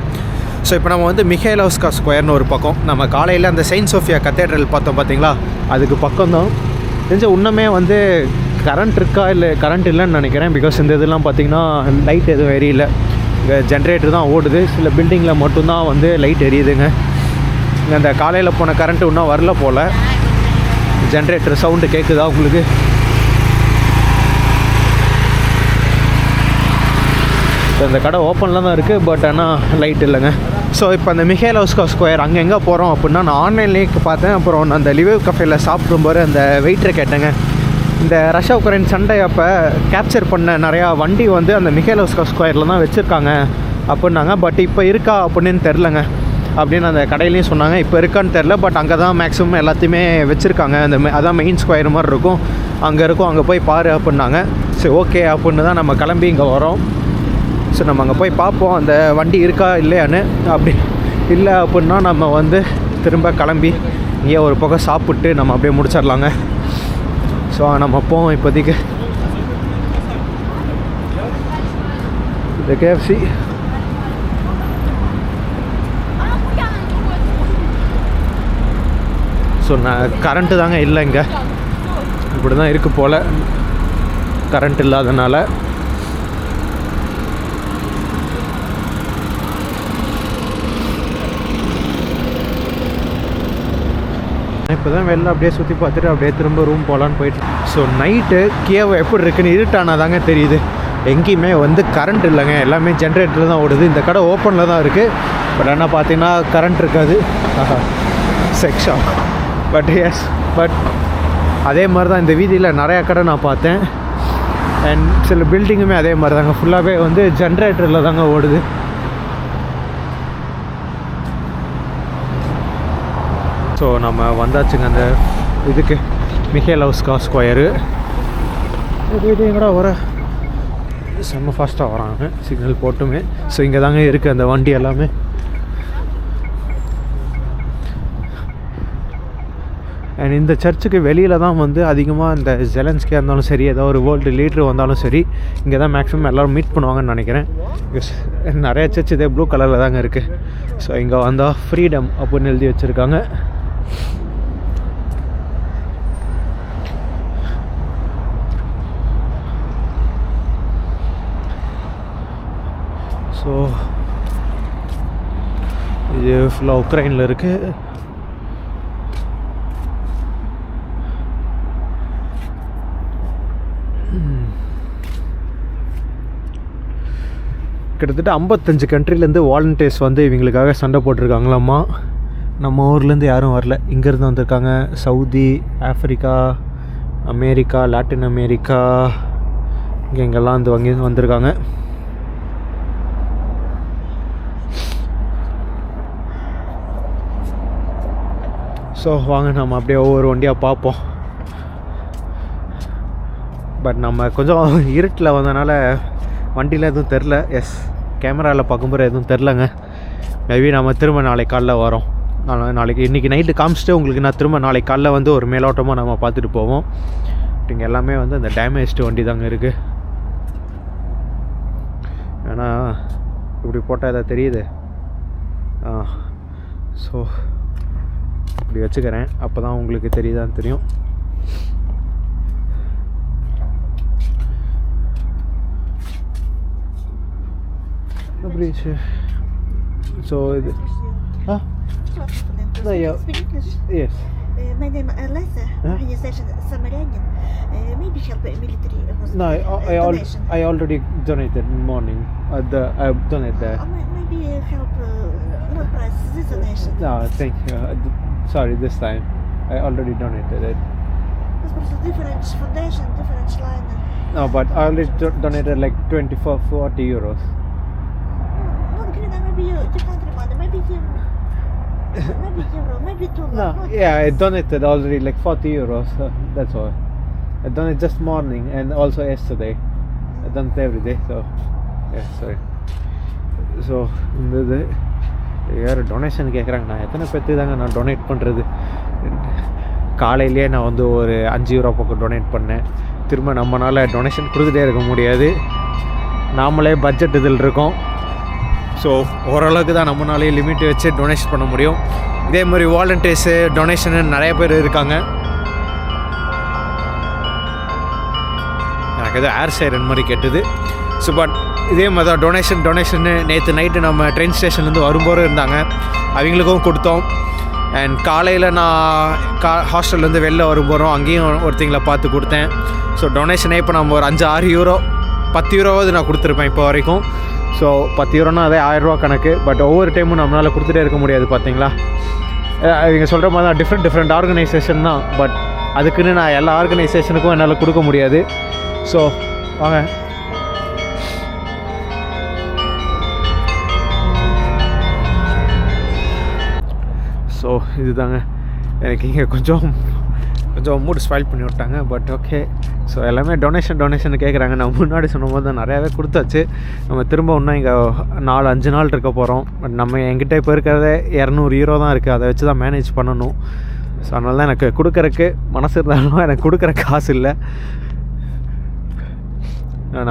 ஸோ இப்போ நம்ம வந்து மிஹைலோவ்ஸ்கா ஸ்கொயர்னு ஒரு பக்கம், நம்ம காலையில் அந்த செயின்ட் சோஃபியா கத்தேட்ரல் பார்த்தோம் பார்த்தீங்களா, அதுக்கு பக்கம் தான். தெரிஞ்ச இன்னுமே வந்து கரண்ட் இருக்கா இல்லை கரண்ட் இல்லைன்னு நினைக்கிறேன். பிகாஸ் இந்த இதெல்லாம் பார்த்திங்கன்னா லைட் எதுவும் எரியல, இங்கே ஜென்ரேட்டர் தான் ஓடுது. சில பில்டிங்கில் மட்டும்தான் வந்து லைட் எரியுதுங்க. இங்கே அந்த காலையில் போன கரண்ட்டு இன்னும் வரல போல். ஜென்ரேட்டர் சவுண்டு கேட்குதா உங்களுக்கு? இந்த கடை ஓப்பனில் தான் இருக்குது, பட் ஆனால் லைட் இல்லைங்க. ஸோ இப்போ அந்த மிஹைலோவ்ஸ்கா ஸ்கொயர் அங்கே எங்கே போகிறோம் அப்படின்னா, நான் ஆன்லைன்லேயே பார்த்தேன். அப்புறம் நான் அந்த லிவிவ் கஃபேயில் சாப்பிடும்போது அந்த வெயிட்டரை கேட்டேங்க, இந்த ரஷ்யா உக்ரைன் சண்டை அப்போ கேப்சர் பண்ண நிறையா வண்டி வந்து அந்த மிஹைலோவ்ஸ்கா ஸ்கொயரில் தான் வச்சுருக்காங்க அப்படின்னாங்க. பட் இப்போ இருக்கா அப்படின்னு தெரிலங்க அப்படின்னு அந்த கடையிலையும் சொன்னாங்க. இப்போ இருக்கான்னு தெரில, பட் அங்கே தான் மேக்ஸிமம் எல்லாத்தையுமே வச்சுருக்காங்க. அந்த அதான் மெயின் ஸ்கொயர் மாதிரி இருக்கும், அங்கே இருக்கும், அங்கே போய் பாரு அப்படின்னாங்க. சரி ஓகே அப்படின்னு தான் நம்ம கிளம்பி இங்கே வரோம். ஸோ நம்ம அங்கே போய் பார்ப்போம் அந்த வண்டி இருக்கா இல்லையான்னு. அப்படி இல்லை அப்படின்னா நம்ம வந்து திரும்ப கிளம்பி இங்கே ஒரு பக்கம் சாப்பிட்டு நம்ம அப்படியே முடிச்சிடலாங்க. ஸோ நம்ம போவோம் இப்போதைக்கு. இந்த கேஎஃப்சி ஸோ நான் கரண்ட்டு தாங்க இல்லை, இங்கே இப்படி தான் இருக்குது போல், கரண்ட் இல்லாதனால. இப்போ தான் வெளில அப்படியே சுற்றி பார்த்துட்டு அப்படியே திரும்ப ரூம் போகலான்னு போயிட்டு. ஸோ நைட்டு கியவ் எப்படி இருக்குன்னு இருட்டானால் தாங்க தெரியுது. எங்கேயுமே வந்து கரண்ட் இல்லைங்க, எல்லாமே ஜென்ரேட்டர் தான் ஓடுது. இந்த கடை ஓப்பனில் தான் இருக்குது, பட் ஆனால் பார்த்தீங்கன்னா கரண்ட் இருக்காது. செக்ஷா பட் எஸ், பட் அதே மாதிரி தான் இந்த வீதியில் நிறையா கடை நான் பார்த்தேன். அண்ட் சில பில்டிங்குமே அதே மாதிரி தாங்க, ஃபுல்லாகவே வந்து ஜென்ரேட்டரில் தாங்க ஓடுது. ஸோ நம்ம வந்தாச்சுங்க அந்த இதுக்கு, மிஹைலோவ்ஸ்கா ஸ்கொயரு. இது எங்கடா வர செம்ம ஃபாஸ்ட்டாக வராங்க சிக்னல் போட்டுமே. ஸோ இங்கே தாங்க இருக்குது அந்த வண்டி எல்லாமே. அண்ட் இந்த சர்ச்சுக்கு வெளியில் தான் வந்து அதிகமாக இந்த ஜெலன்ஸ்கியாக இருந்தாலும் சரி, ஏதோ ஒரு வேர்ல்டு லீடர் வந்தாலும் சரி, இங்கே தான் மேக்ஸிமம் எல்லோரும் மீட் பண்ணுவாங்கன்னு நினைக்கிறேன். நிறைய சர்ச் இதே ப்ளூ கலரில் தாங்க இருக்குது. ஸோ இங்கே வந்தால் ஃப்ரீடம் அப்படின்னு எழுதி வச்சுருக்காங்க. ஸோ இது ஃபுல்லாக உக்ரைனில் இருக்குது. கிட்டத்தட்ட 55 கண்ட்ரிலேருந்து வாலண்டியர்ஸ் வந்து இவங்களுக்காக சண்டை போட்டிருக்காங்களாம்மா. நம்ம ஊர்லேருந்து யாரும் வரல, இங்கேருந்து வந்திருக்காங்க. Saudi, Africa, America, Latin America, இங்கெல்லாம் வந்து வந்திருக்காங்க. ஸோ வாங்க நம்ம அப்படியே ஒவ்வொரு வண்டியாக பார்ப்போம். பட் நம்ம கொஞ்சம் இருட்டில் வந்தனால வண்டியில் எதுவும் தெரில. எஸ் கேமராவில் பார்க்கும்போது எதுவும் தெரிலங்க. மேபி நம்ம திரும்ப நாளைக்கு காலைல வரோம். நாளைக்கு இன்றைக்கி நைட்டு காமிச்சிட்டு உங்களுக்கு நான் திரும்ப நாளைக்கு காலைல வந்து ஒரு மேலோட்டமாக நம்ம பார்த்துட்டு போவோம். இங்கே எல்லாமே வந்து அந்த டேமேஜ்டு வண்டி தாங்க இருக்குது. ஏன்னா இப்படி போட்டால் எதாவது தெரியுது. ஸோ இப்படி வச்சுக்கிறேன், அப்போ தான் உங்களுக்கு தெரியுதான்னு தெரியும். அப்படி ஸோ இது No, yes. My name is Alessa, organization Samaritan. Maybe help military No, donation. I already donated in morning. I donated there. Maybe help no price this donation. No, thank you. Sorry, this time I already donated it. Because different foundation, different line. No, but I already donated like 40 euros. No, maybe you country money, maybe you. Maybe euro, maybe 2. No, yeah, I donated already like 40 euros. That's all. I done it just morning and also yesterday. I done it every day. So, yeah, sorry. So, இது யார் donation கேட்குறாங்க. நான் எத்தனை பேர்த்துக்கு தாங்க நான் donate பண்ணுறது. காலையிலேயே நான் வந்து ஒரு 5 யூரோ பக்கம் டொனேட் பண்ணேன். திரும்ப நம்மளால் டொனேஷன் கொடுத்துட்டே இருக்க முடியாது. நாமளே பட்ஜெட் இதில் இருக்கோம். ஸோ ஓரளவுக்கு தான் நம்மளாலே லிமிட் வச்சு டொனேஷன் பண்ண முடியும். இதே மாதிரி வாலண்டியர்ஸு டொனேஷனு நிறைய பேர் இருக்காங்க. எனக்கு எதோ ஏர் சைரன் மாதிரி கேட்டுது. ஸோ பட் இதே மாதிரி தான் டொனேஷன்னு நேற்று நைட்டு நம்ம ட்ரெயின் ஸ்டேஷன்லேருந்து வரும்போது இருந்தாங்க, அவங்களுக்கும் கொடுத்தோம். அண்ட் காலையில் நான் ஹாஸ்டல்லேருந்து வெளில வரும்போதும் அங்கேயும் ஒருத்தங்களை பார்த்து கொடுத்தேன். ஸோ டொனேஷனே இப்போ நம்ம ஒரு 5-6 யூரோ 10 யூரோவாவது நான் கொடுத்துருப்பேன் இப்போ வரைக்கும். ஸோ 10 யூரோனா அதே 1000 ரூபா கணக்கு. பட் ஒவ்வொரு டைமும் நம்மளால் கொடுத்துட்டே இருக்க முடியாது பார்த்தீங்களா. இவங்க சொல்கிற மாதிரி தான் டிஃப்ரெண்ட் ஆர்கனைசேஷன் தான். பட் அதுக்குன்னு நான் எல்லா ஆர்கனைசேஷனுக்கும் என்னால் கொடுக்க முடியாது. ஸோ வாங்க. ஸோ இதுதாங்க எனக்கு இங்கே கொஞ்சம் மூடு ஸ்பாயில் பண்ணி விட்டாங்க. But okay. ஸோ எல்லாமே டொனேஷன் கேட்குறாங்க. நான் முன்னாடி சொன்ன போது தான் நிறையாவே கொடுத்தாச்சு. நம்ம திரும்ப இன்னும் இங்கே 4-5 நாள் இருக்க போகிறோம். பட் நம்ம என்கிட்ட இப்போ இருக்கிறதே 200 யூரோ தான் இருக்குது. அதை வச்சு தான் மேனேஜ் பண்ணணும். ஸோ அதனால தான் எனக்கு கொடுக்குறக்கு மனசு இருந்தாலும் எனக்கு கொடுக்குற காசு இல்லை.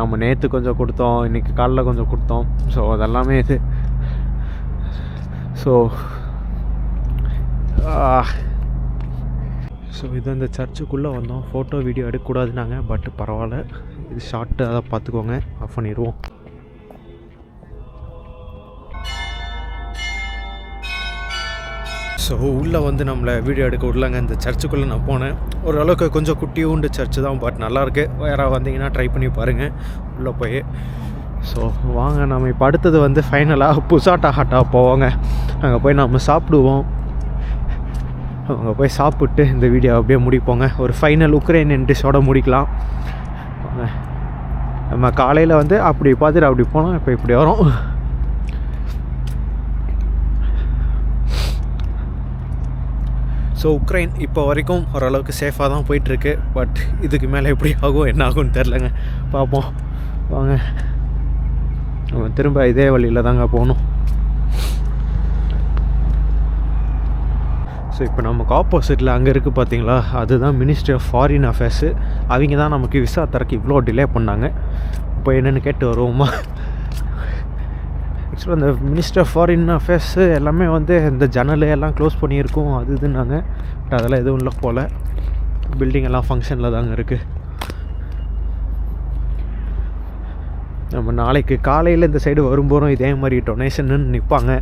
நம்ம நேற்று கொஞ்சம் கொடுத்தோம், இன்றைக்கி காலைல கொஞ்சம் கொடுத்தோம். ஸோ அதெல்லாமே இது. ஸோ இது இந்த சர்ச்சுக்குள்ளே வந்தோம். Photo video எடுக்கக்கூடாதுனாங்க. பட் பரவாயில்ல, இது ஷார்ட்டு அதை பார்த்துக்கோங்க. ஆஃப் பண்ணிடுவோம். ஸோ உள்ளே வந்து நம்மளை வீடியோ எடுக்க விடலாங்க. இந்த சர்ச்சுக்குள்ளே நான் போனேன். ஓரளவுக்கு கொஞ்சம் குட்டியூண்டு சர்ச்சு தான். பட் நல்லாயிருக்கு. யாராவது வந்தீங்கன்னா ட்ரை பண்ணி பாருங்கள் உள்ளே போய். ஸோ வாங்க, நம்ம இப்போ அடுத்தது வந்து ஃபைனலாக புசாட்டா ஹாட்டா போவாங்க. அங்கே போய் நம்ம சாப்பிடுவோம். அங்கே போய் சாப்பிட்டு இந்த வீடியோ அப்படியே முடிப்போங்க. ஒரு ஃபைனல் உக்ரைன் டிஷ்ஷோட முடிக்கலாம். நம்ம காலையில் வந்து அப்படி பார்த்துட்டு அப்படி போனோம். இப்போ இப்படி வரோம். ஸோ உக்ரைன் இப்போ வரைக்கும் ஓரளவுக்கு சேஃபாக தான் போயிட்டுருக்கு. பட் இதுக்கு மேலே எப்படி ஆகும் என்ன ஆகும்னு தெரிலங்க. பார்ப்போம் வாங்க. நம்ம திரும்ப இதே வழியில் தாங்க போகணும். ஸோ இப்போ நமக்கு ஆப்போசிட்டில் அங்கே இருக்குது பார்த்தீங்களா, அதுதான் மினிஸ்ட்ரி ஆஃப் ஃபாரின் அஃபேர்ஸு. அவங்க தான் நமக்கு விசா தரக்கு இவ்வளோ டிலே பண்ணாங்க. இப்போ என்னென்னு கேட்டு வருவோமா. ஆக்சுவலாக இந்த மினிஸ்ட்ரி ஆஃப் ஃபாரின் அஃபேர்ஸு எல்லாமே வந்து இந்த ஜன்னல் எல்லாம் க்ளோஸ் பண்ணியிருக்கோம் அது இதுன்னாங்க. பட் அதெல்லாம் எதுவும் இல்லை போல். பில்டிங் எல்லாம் ஃபங்க்ஷனில் தாங்க இருக்குது. நம்ம நாளைக்கு காலையில் இந்த சைடு வரும்போதும் இதே மாதிரி டொனேஷன்னு நிற்பாங்க.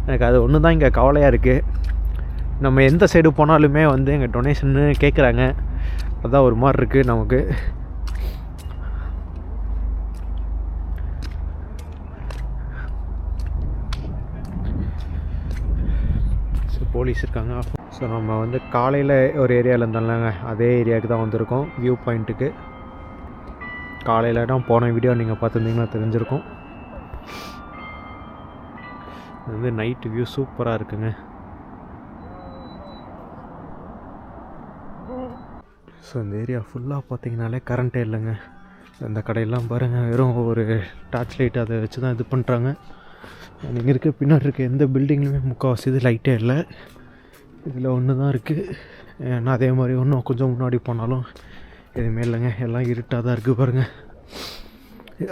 எனக்கு அது ஒன்று தான் இங்கே கவலையாக இருக்குது. நம்ம எந்த சைடு போனாலுமே வந்து எங்கள் டொனேஷன்னு கேட்குறாங்க. அதுதான் ஒரு மாதிரி இருக்குது நமக்கு. ஸோ போலீஸ் இருக்காங்க. ஸோ நம்ம வந்து காலையில் ஒரு ஏரியாவில் இருந்தாங்க, அதே ஏரியாவுக்கு தான் வந்திருக்கோம், வியூ பாயிண்ட்டுக்கு. காலையில் தான் போன வீடியோ நீங்கள் பார்த்துருந்தீங்கன்னா தெரிஞ்சிருக்கும். இது வந்து நைட்டு வியூ சூப்பராக இருக்குங்க. ஸோ இந்த ஏரியா ஃபுல்லாக பார்த்தீங்கனாலே கரண்ட்டே இல்லைங்க. இந்த கடையெல்லாம் பாருங்கள், வெறும் ஒரு டார்ச் லைட் அதை வச்சு தான் இது பண்ணுறாங்க. இங்கே இருக்க பின்னாடி இருக்க எந்த பில்டிங்லையுமே முக்கால்வாசி இது லைட்டே இல்லை. இதில் ஒன்று தான் இருக்குது. ஏன்னா அதே மாதிரி ஒன்றும் கொஞ்சம் முன்னாடி போனாலும் எதுவுமே இல்லைங்க, எல்லாம் இருட்டாக தான் இருக்குது பாருங்கள்.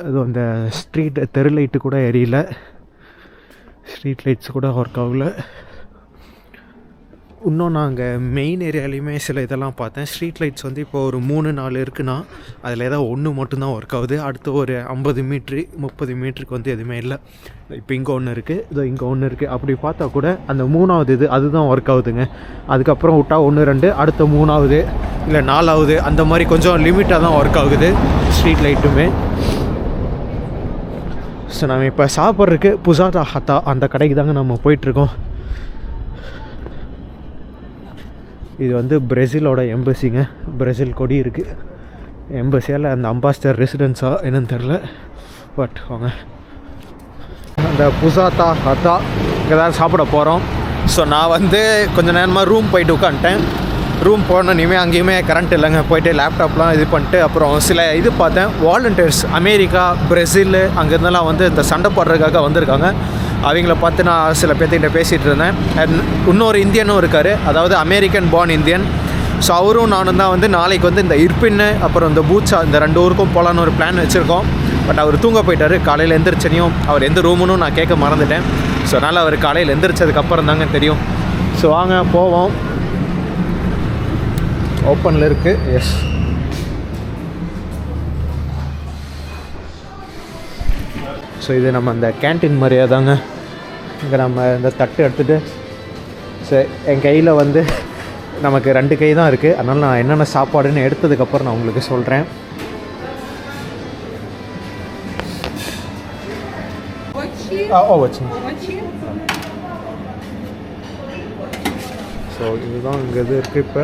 அதுவும் அந்த ஸ்ட்ரீட் தெரு லைட்டு கூட எரியல, ஸ்ட்ரீட் லைட்ஸ் கூட ஒர்க் ஆகல. இன்னும் நாங்கள் மெயின் ஏரியாலையுமே சில இதெல்லாம் பார்த்தேன். ஸ்ட்ரீட் லைட்ஸ் வந்து இப்போ ஒரு 3-4 இருக்குன்னா அதில் ஏதாவது ஒன்று மட்டும்தான் ஒர்க் ஆகுது. அடுத்து ஒரு 50 மீட்ரு 30 மீட்டருக்கு வந்து எதுவுமே இல்லை. இப்போ இங்கே ஒன்று இருக்குது, இதோ இங்கே ஒன்று இருக்குது. அப்படி பார்த்தா கூட அந்த 3வது இது அதுதான் ஒர்க் ஆகுதுங்க. அதுக்கப்புறம் விட்டா 1 2 அடுத்த 3வது இல்லை 4வது அந்த மாதிரி கொஞ்சம் லிமிட்டாக தான் ஒர்க் ஆகுது ஸ்ட்ரீட் லைட்டுமே. ஸோ நம்ம இப்போ சாப்பிட்றதுக்கு புசாதா ஹத்தா அந்த கடைக்கு தாங்க நம்ம போயிட்டுருக்கோம். இது வந்து பிரேசிலோட எம்பசிங்க, பிரேசில் கொடி இருக்குது. எம்பசியால் அந்த அம்பாஸ்டர் ரெசிடென்ஸாக என்னன்னு தெரில. பட் வாங்க அந்த புசாதா ஹத்தா இங்கே தான் சாப்பிட போகிறோம். ஸோ நான் வந்து கொஞ்சம் நேரமாக ரூம் போயிட்டு உட்காந்துட்டேன். ரூம் போனோன்னே அங்கேயுமே கரண்ட் இல்லைங்க. போயிட்டு லேப்டாப்லாம் இது பண்ணிட்டு அப்புறம் சில இது பார்த்தேன். வாலண்டியர்ஸ் அமெரிக்கா பிரேசில் அங்கேருந்தெல்லாம் வந்து இந்த சண்டை போடுறதுக்காக வந்திருக்காங்க. அவங்கள பார்த்து நான் சில பேர்த்திட்ட பேசிகிட்டு இருந்தேன். அண்ட் இன்னொரு இந்தியனும் இருக்கார், அதாவது அமெரிக்கன் பார்ன் இந்தியன். ஸோ அவரும் நானும் தான் வந்து நாளைக்கு வந்து இந்த இர்பின்னு அப்புறம் இந்த பூச்சா இந்த 2 ஊருக்கும் போகலான்னு ஒரு பிளான் வச்சுருக்கோம். பட் அவர் தூங்க போயிட்டார். காலையில் எந்திரிச்சனையும் அவர் எந்த ரூமுன்னு நான் கேட்க மறந்துட்டேன். ஸோ அதனால் அவர் காலையில் எந்திரிச்சதுக்கப்புறம் தாங்க தெரியும். ஸோ வாங்க போவோம். ஓப்பனில் இருக்குது. எஸ், ஸோ இது நம்ம அந்த கேன்டீன் மாதிரியே தாங்க. இங்கே நம்ம இந்த தட்டு எடுத்துகிட்டு, ஸோ என் கையில் வந்து நமக்கு 2 கை தான் இருக்குது. அதனால் நான் என்னென்ன சாப்பாடுன்னு எடுத்ததுக்கப்புறம் நான் உங்களுக்கு சொல்கிறேன். வச்சு ஸோ இதுதான் இங்கே இது இருக்குது. இப்போ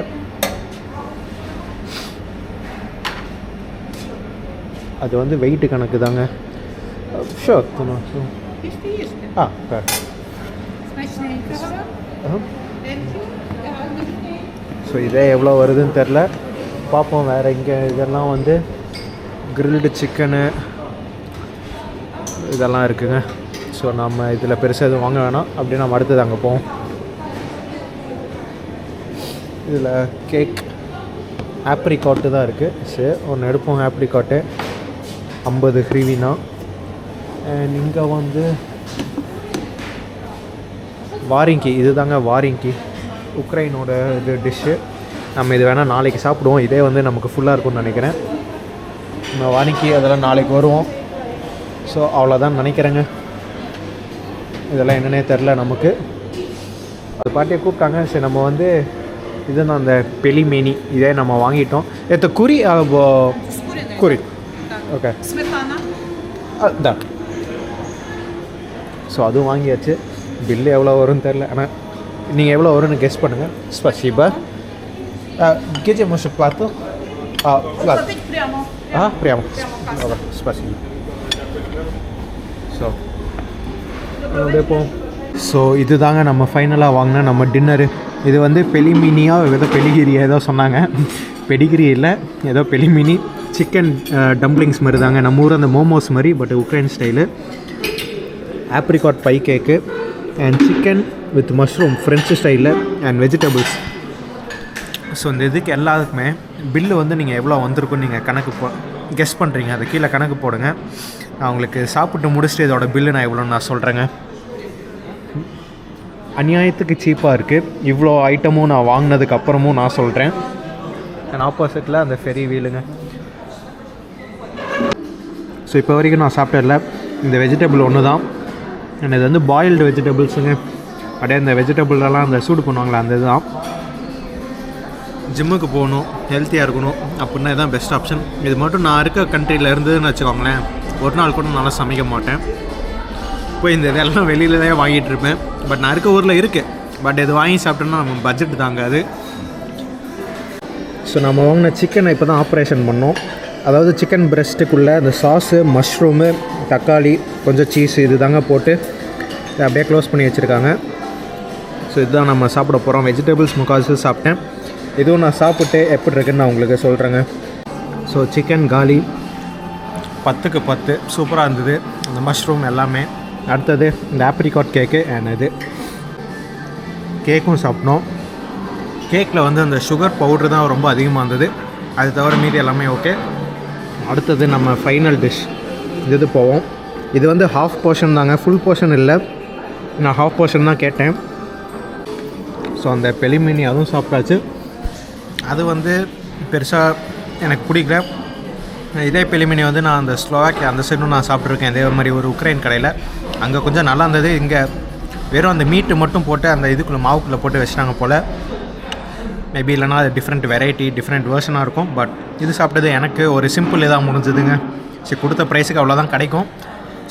அது வந்து வெயிட்டு கணக்கு தாங்க. Sure, to know. So. Okay. So இதே எவ்வளோ வருதுன்னு தெரில, பார்ப்போம். வேறு இங்கே இதெல்லாம் வந்து கிரில்டு சிக்கனு இதெல்லாம் இருக்குங்க. ஸோ நம்ம இதில் பெருசாக எதுவும் வாங்க வேணாம். அப்படியே நம்ம அடுத்தது அங்கே போவோம். இதில் கேக் ஆப்ரிகாட்டு தான் இருக்குது. சரி ஒன்று எடுப்போம். ஆப்ரிகாட்டு 50 ஹ்ரீவினா. அண்ட் இங்கே வந்து வாரிங்கி, இது தாங்க வாரிங்கி, உக்ரைனோட இது டிஷ்ஷு. நம்ம இது வேணால் நாளைக்கு சாப்பிடுவோம். இதே வந்து நமக்கு ஃபுல்லாக இருக்கும்னு நினைக்கிறேன். நம்ம வாரிங்கி அதெல்லாம் நாளைக்கு வருவோம். ஸோ அவ்வளோதான் நினைக்கிறேங்க. இதெல்லாம் என்னன்னே தெரில நமக்கு. அது பாட்டியை கூப்பிட்டாங்க. சரி நம்ம வந்து இதுதான் அந்த பெலிமேனி, இதே நம்ம வாங்கிட்டோம். எத்த குறி குறி ஓகே தான். ஸோ அதுவும் வாங்கியாச்சு. பில்லு எவ்வளோ வரும்னு தெரில, ஆனால் நீங்கள் எவ்வளோ வரும்னு கெஸ் பண்ணுங்கள். ஸ்பசிபா கேஜி மோஷ பார்த்து பிரியாமோ ஸ்பசிபா. ஸோ அப்படியே போவோம். ஸோ இது தாங்க நம்ம ஃபைனலாக வாங்கின நம்ம டின்னரு. இது வந்து பெலிமினியா ஏதோ பெலிகிரியா ஏதோ சொன்னாங்க. பெடிகிரி இல்லை, ஏதோ பெலிமினி. சிக்கன் டம்ப்ளிங்ஸ் மாதிரி தாங்க, நம்ம ஊர் அந்த மோமோஸ் மாதிரி, but Ukraine style. Apricot pie cake and chicken with mushroom French ஸ்டைலில் அண்ட் வெஜிடபிள்ஸ். ஸோ இந்த இதுக்கு எல்லாத்துக்குமே பில்லு வந்து நீங்கள் எவ்வளோ வந்திருக்குன்னு நீங்கள் கணக்கு கெஸ் பண்ணுறீங்க. அதை கீழே கணக்கு போடுங்க. நான் உங்களுக்கு சாப்பிட்டு முடிச்சுட்டு இதோட பில்லு நான் எவ்வளோன்னு நான் சொல்கிறேங்க. அநியாயத்துக்கு சீப்பாக இருக்குது. இவ்வளோ ஐட்டமும் நான் வாங்கினதுக்கு அப்புறமும் நான் சொல்கிறேன். அண்ட் ஆப்போசிட்டில் அந்த ஃபெரி வீலுங்க. ஸோ இப்போ வரைக்கும் நான் சாப்பிட்டதில்ல. இந்த வெஜிடபிள் ஒன்று தான். அண்ட் இது வந்து பாயில்டு வெஜிடபிள்ஸுங்க. அப்படியே அந்த வெஜிடபிள்லாம் அந்த சூடு பண்ணுவாங்களே அந்த இதுதான். ஜிம்முக்கு போகணும், ஹெல்த்தியாக இருக்கணும் அப்படின்னா இதுதான் பெஸ்ட் ஆப்ஷன். இது மட்டும் நான் இருக்க கண்ட்ரியில் இருந்ததுன்னு வச்சுக்கோங்களேன், ஒரு நாள் கூட நல்லா சமைக்க மாட்டேன். இப்போ இந்த இதெல்லாம் வெளியில் தான் வாங்கிட்டு இருப்பேன். பட் நான் இருக்க ஊரில் இருக்குது. பட் இது வாங்கி சாப்பிட்டோன்னா நம்ம பட்ஜெட் தாங்காது. ஸோ நம்ம வாங்கின சிக்கனை இப்போ தான் ஆப்ரேஷன் பண்ணோம். அதாவது சிக்கன் பிரெஸ்ட்டுக்குள்ளே அந்த சாஸு, மஷ்ரூமு, தக்காளி, கொஞ்சம் சீஸ் இது தாங்க போட்டு அப்படியே க்ளோஸ் பண்ணி வச்சுருக்காங்க. ஸோ இதுதான் நம்ம சாப்பிட போகிறோம். வெஜிடபிள்ஸ் முக்கால்வாசி சாப்பிட்டேன். இதுவும் நான் சாப்பிட்டு எப்படி இருக்குன்னு நான் உங்களுக்கு சொல்கிறேங்க. ஸோ சிக்கன் காலி, 10க்கு 10 சூப்பராக இருந்தது அந்த மஷ்ரூம் எல்லாமே. அடுத்தது இந்த ஆப்ரிகாட் கேக்கு அண்ட் இது கேக்கும் சாப்பிட்டோம். கேக்கில் வந்து அந்த சுகர் பவுட்ரு தான் ரொம்ப அதிகமாக இருந்தது, அது தவிர மீதி எல்லாமே ஓகே. அடுத்தது நம்ம ஃபைனல் டிஷ் இது போவோம். இது வந்து ஹாஃப் போர்ஷன் தாங்க, ஃபுல் போர்ஷன் இல்லை. நான் ஹாஃப் போர்ஷன் தான் கேட்டேன். ஸோ அந்த பெலிமினி அதுவும் சாப்பிட்டாச்சு. அது வந்து பெருசாக எனக்கு பிடிக்கல. இதே பெலிமினி வந்து நான் அந்த ஸ்லோவாக்கியா அந்த சைடும் நான் சாப்பிட்ருக்கேன், இதே மாதிரி ஒரு உக்ரைன் கடையில். அங்கே கொஞ்சம் நல்லா இருந்தது. இங்கே வெறும் அந்த மீட்டு மட்டும் போட்டு அந்த இதுக்குள்ளே மாவுக்குள்ளே போட்டு வச்சுட்டாங்க போல். மேபி இல்லைனா அது டிஃப்ரெண்ட் வெரைட்டி டிஃப்ரெண்ட் வேர்ஷனாக இருக்கும். பட் இது சாப்பிட்டது எனக்கு ஒரு சிம்பிள் இதாக முடிஞ்சதுங்க. சரி, கொடுத்த ப்ரைஸுக்கு அவ்வளோதான் கிடைக்கும்.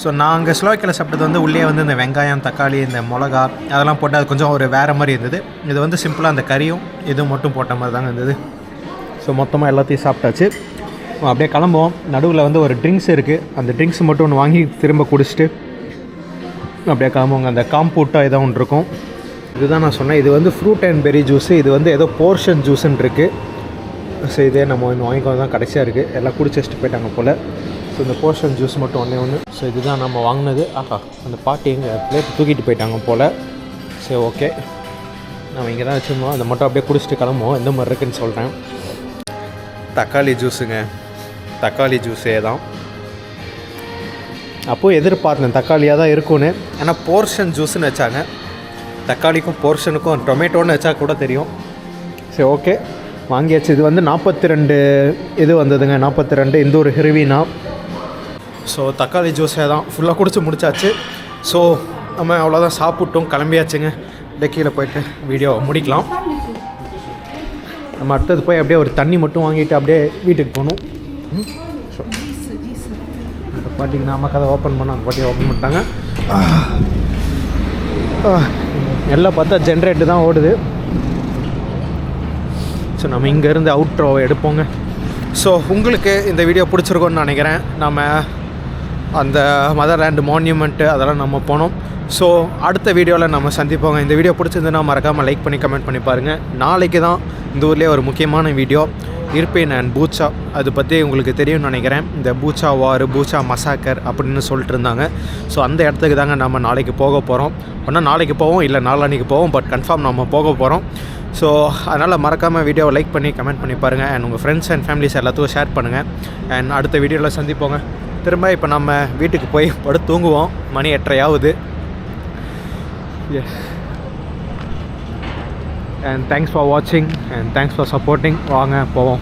ஸோ நான் அங்கே ஸ்லோவாக்கியாவில் சாப்பிட்டது வந்து உள்ளே வந்து இந்த வெங்காயம் தக்காளி இந்த மிளகா அதெல்லாம் போட்டு அது கொஞ்சம் ஒரு வேறு மாதிரி இருந்தது. இது வந்து சிம்பிளாக அந்த கறியும் இதுவும் மட்டும் போட்ட மாதிரி தாங்க இருந்தது. ஸோ மொத்தமாக எல்லாத்தையும் சாப்பிட்டாச்சு. அப்படியே கிளம்புவோம். நடுவில் வந்து ஒரு ட்ரிங்க்ஸ் இருக்குது, அந்த ட்ரிங்க்ஸ் மட்டும் ஒன்று வாங்கி திரும்ப குடிச்சிட்டு அப்படியே கிளம்புவோங்க. அந்த காம்பூட்டாக ஏதோ ஒன்று இருக்கும். இதுதான் நான் சொன்னேன், இது வந்து ஃப்ரூட் அண்ட் பெரி ஜூஸு. இது வந்து ஏதோ போர்ஷன் ஜூஸுன்னு இருக்குது. ஸோ இதே நம்ம ஒன்று வாங்கிக்கோ தான் கடைசியாக இருக்குது. எல்லாம் குடிச்சு வச்சுட்டு போயிட்டாங்க போல். ஸோ இந்த போர்ஷன் ஜூஸ் மட்டும் ஒன்று. ஸோ இதுதான் நம்ம வாங்கினது. அந்த பாட்டி எங்கள் பிளேட் தூக்கிட்டு போயிட்டாங்க போல். சரி, ஓகே, நம்ம இங்கே தான் வச்சுருந்தோம். அதை மட்டும் அப்படியே குடிச்சிட்டு கிளம்புவோம். எந்த மாதிரி இருக்குன்னு சொல்கிறேன். தக்காளி ஜூஸுங்க, தக்காளி ஜூஸே தான். அப்போது எதிர்பார்த்தேன் தக்காளியாக தான் இருக்கும்னு. ஆனால் போர்ஷன் ஜூஸுன்னு வச்சாங்க. தக்காளிக்கும் போர்ஷனுக்கும் டொமேட்டோன்னு வச்சா கூட தெரியும். சரி, ஓகே, வாங்கியாச்சு. இது வந்து 42 இது வந்ததுங்க, 42 இந்த ஒரு ஹெர்வினா. ஸோ தக்காளி ஜூஸே தான் ஃபுல்லாக குடிச்சு முடிச்சாச்சு. ஸோ நம்ம அவ்வளோதான் சாப்பிட்டோம், கிளம்பியாச்சுங்க. கீழே போயிட்டு வீடியோ முடிக்கலாம். நம்ம அடுத்தது போய் அப்படியே ஒரு தண்ணி மட்டும் வாங்கிட்டு அப்படியே வீட்டுக்கு போகணும். ஸோ அந்த பாட்டிக்கு நாம கதை ஓப்பன் பண்ணோம், அந்த பாட்டியை ஓப்பன் பண்ணிட்டாங்க. எல்லாம் பார்த்தா ஜென்ரேட்டு தான் ஓடுது. ஸோ நம்ம இங்கேருந்து அவுட்ரோவை எடுப்போங்க. ஸோ உங்களுக்கு இந்த வீடியோ பிடிச்சிருக்கோன்னு நினைக்கிறேன். நம்ம அந்த மதர்லேண்ட் மான்யூமெண்ட்டு அதெல்லாம் நம்ம போனோம். ஸோ அடுத்த வீடியோவில் நம்ம சந்திப்போங்க. இந்த வீடியோ பிடிச்சிருந்துன்னா மறக்காமல் லைக் பண்ணி கமெண்ட் பண்ணி பாருங்கள். நாளைக்கு தான் இந்த ஊர்லேயே ஒரு முக்கியமான வீடியோ, இர்பின் அண்ட் பூச்சா. அது பற்றி உங்களுக்கு தெரியும்னு நினைக்கிறேன். இந்த பூச்சா வார், பூச்சா மசாக்கர் அப்படின்னு சொல்லிட்டு இருந்தாங்க. ஸோ அந்த இடத்துக்கு தாங்க நம்ம நாளைக்கு போக போகிறோம். ஒன்றா நாளைக்கு போவோம், இல்லை நாளான்னைக்கு போவோம், பட் கன்ஃபார்ம் நம்ம போக போகிறோம். ஸோ அதனால் மறக்காமல் வீடியோவை லைக் பண்ணி கமெண்ட் பண்ணி பாருங்கள். அண்ட் உங்கள் ஃப்ரெண்ட்ஸ் அண்ட் ஃபேமிலிஸ் எல்லாத்துக்கும் ஷேர் பண்ணுங்கள். அண்ட் அடுத்த வீடியோவில் சந்திப்போங்க. திரும்ப இப்போ நம்ம வீட்டுக்கு போய் படுத்து தூங்குவோம். மணி 8:30 ஆகுது. And thanks for watching and thanks for supporting. வாங்க போவோம்.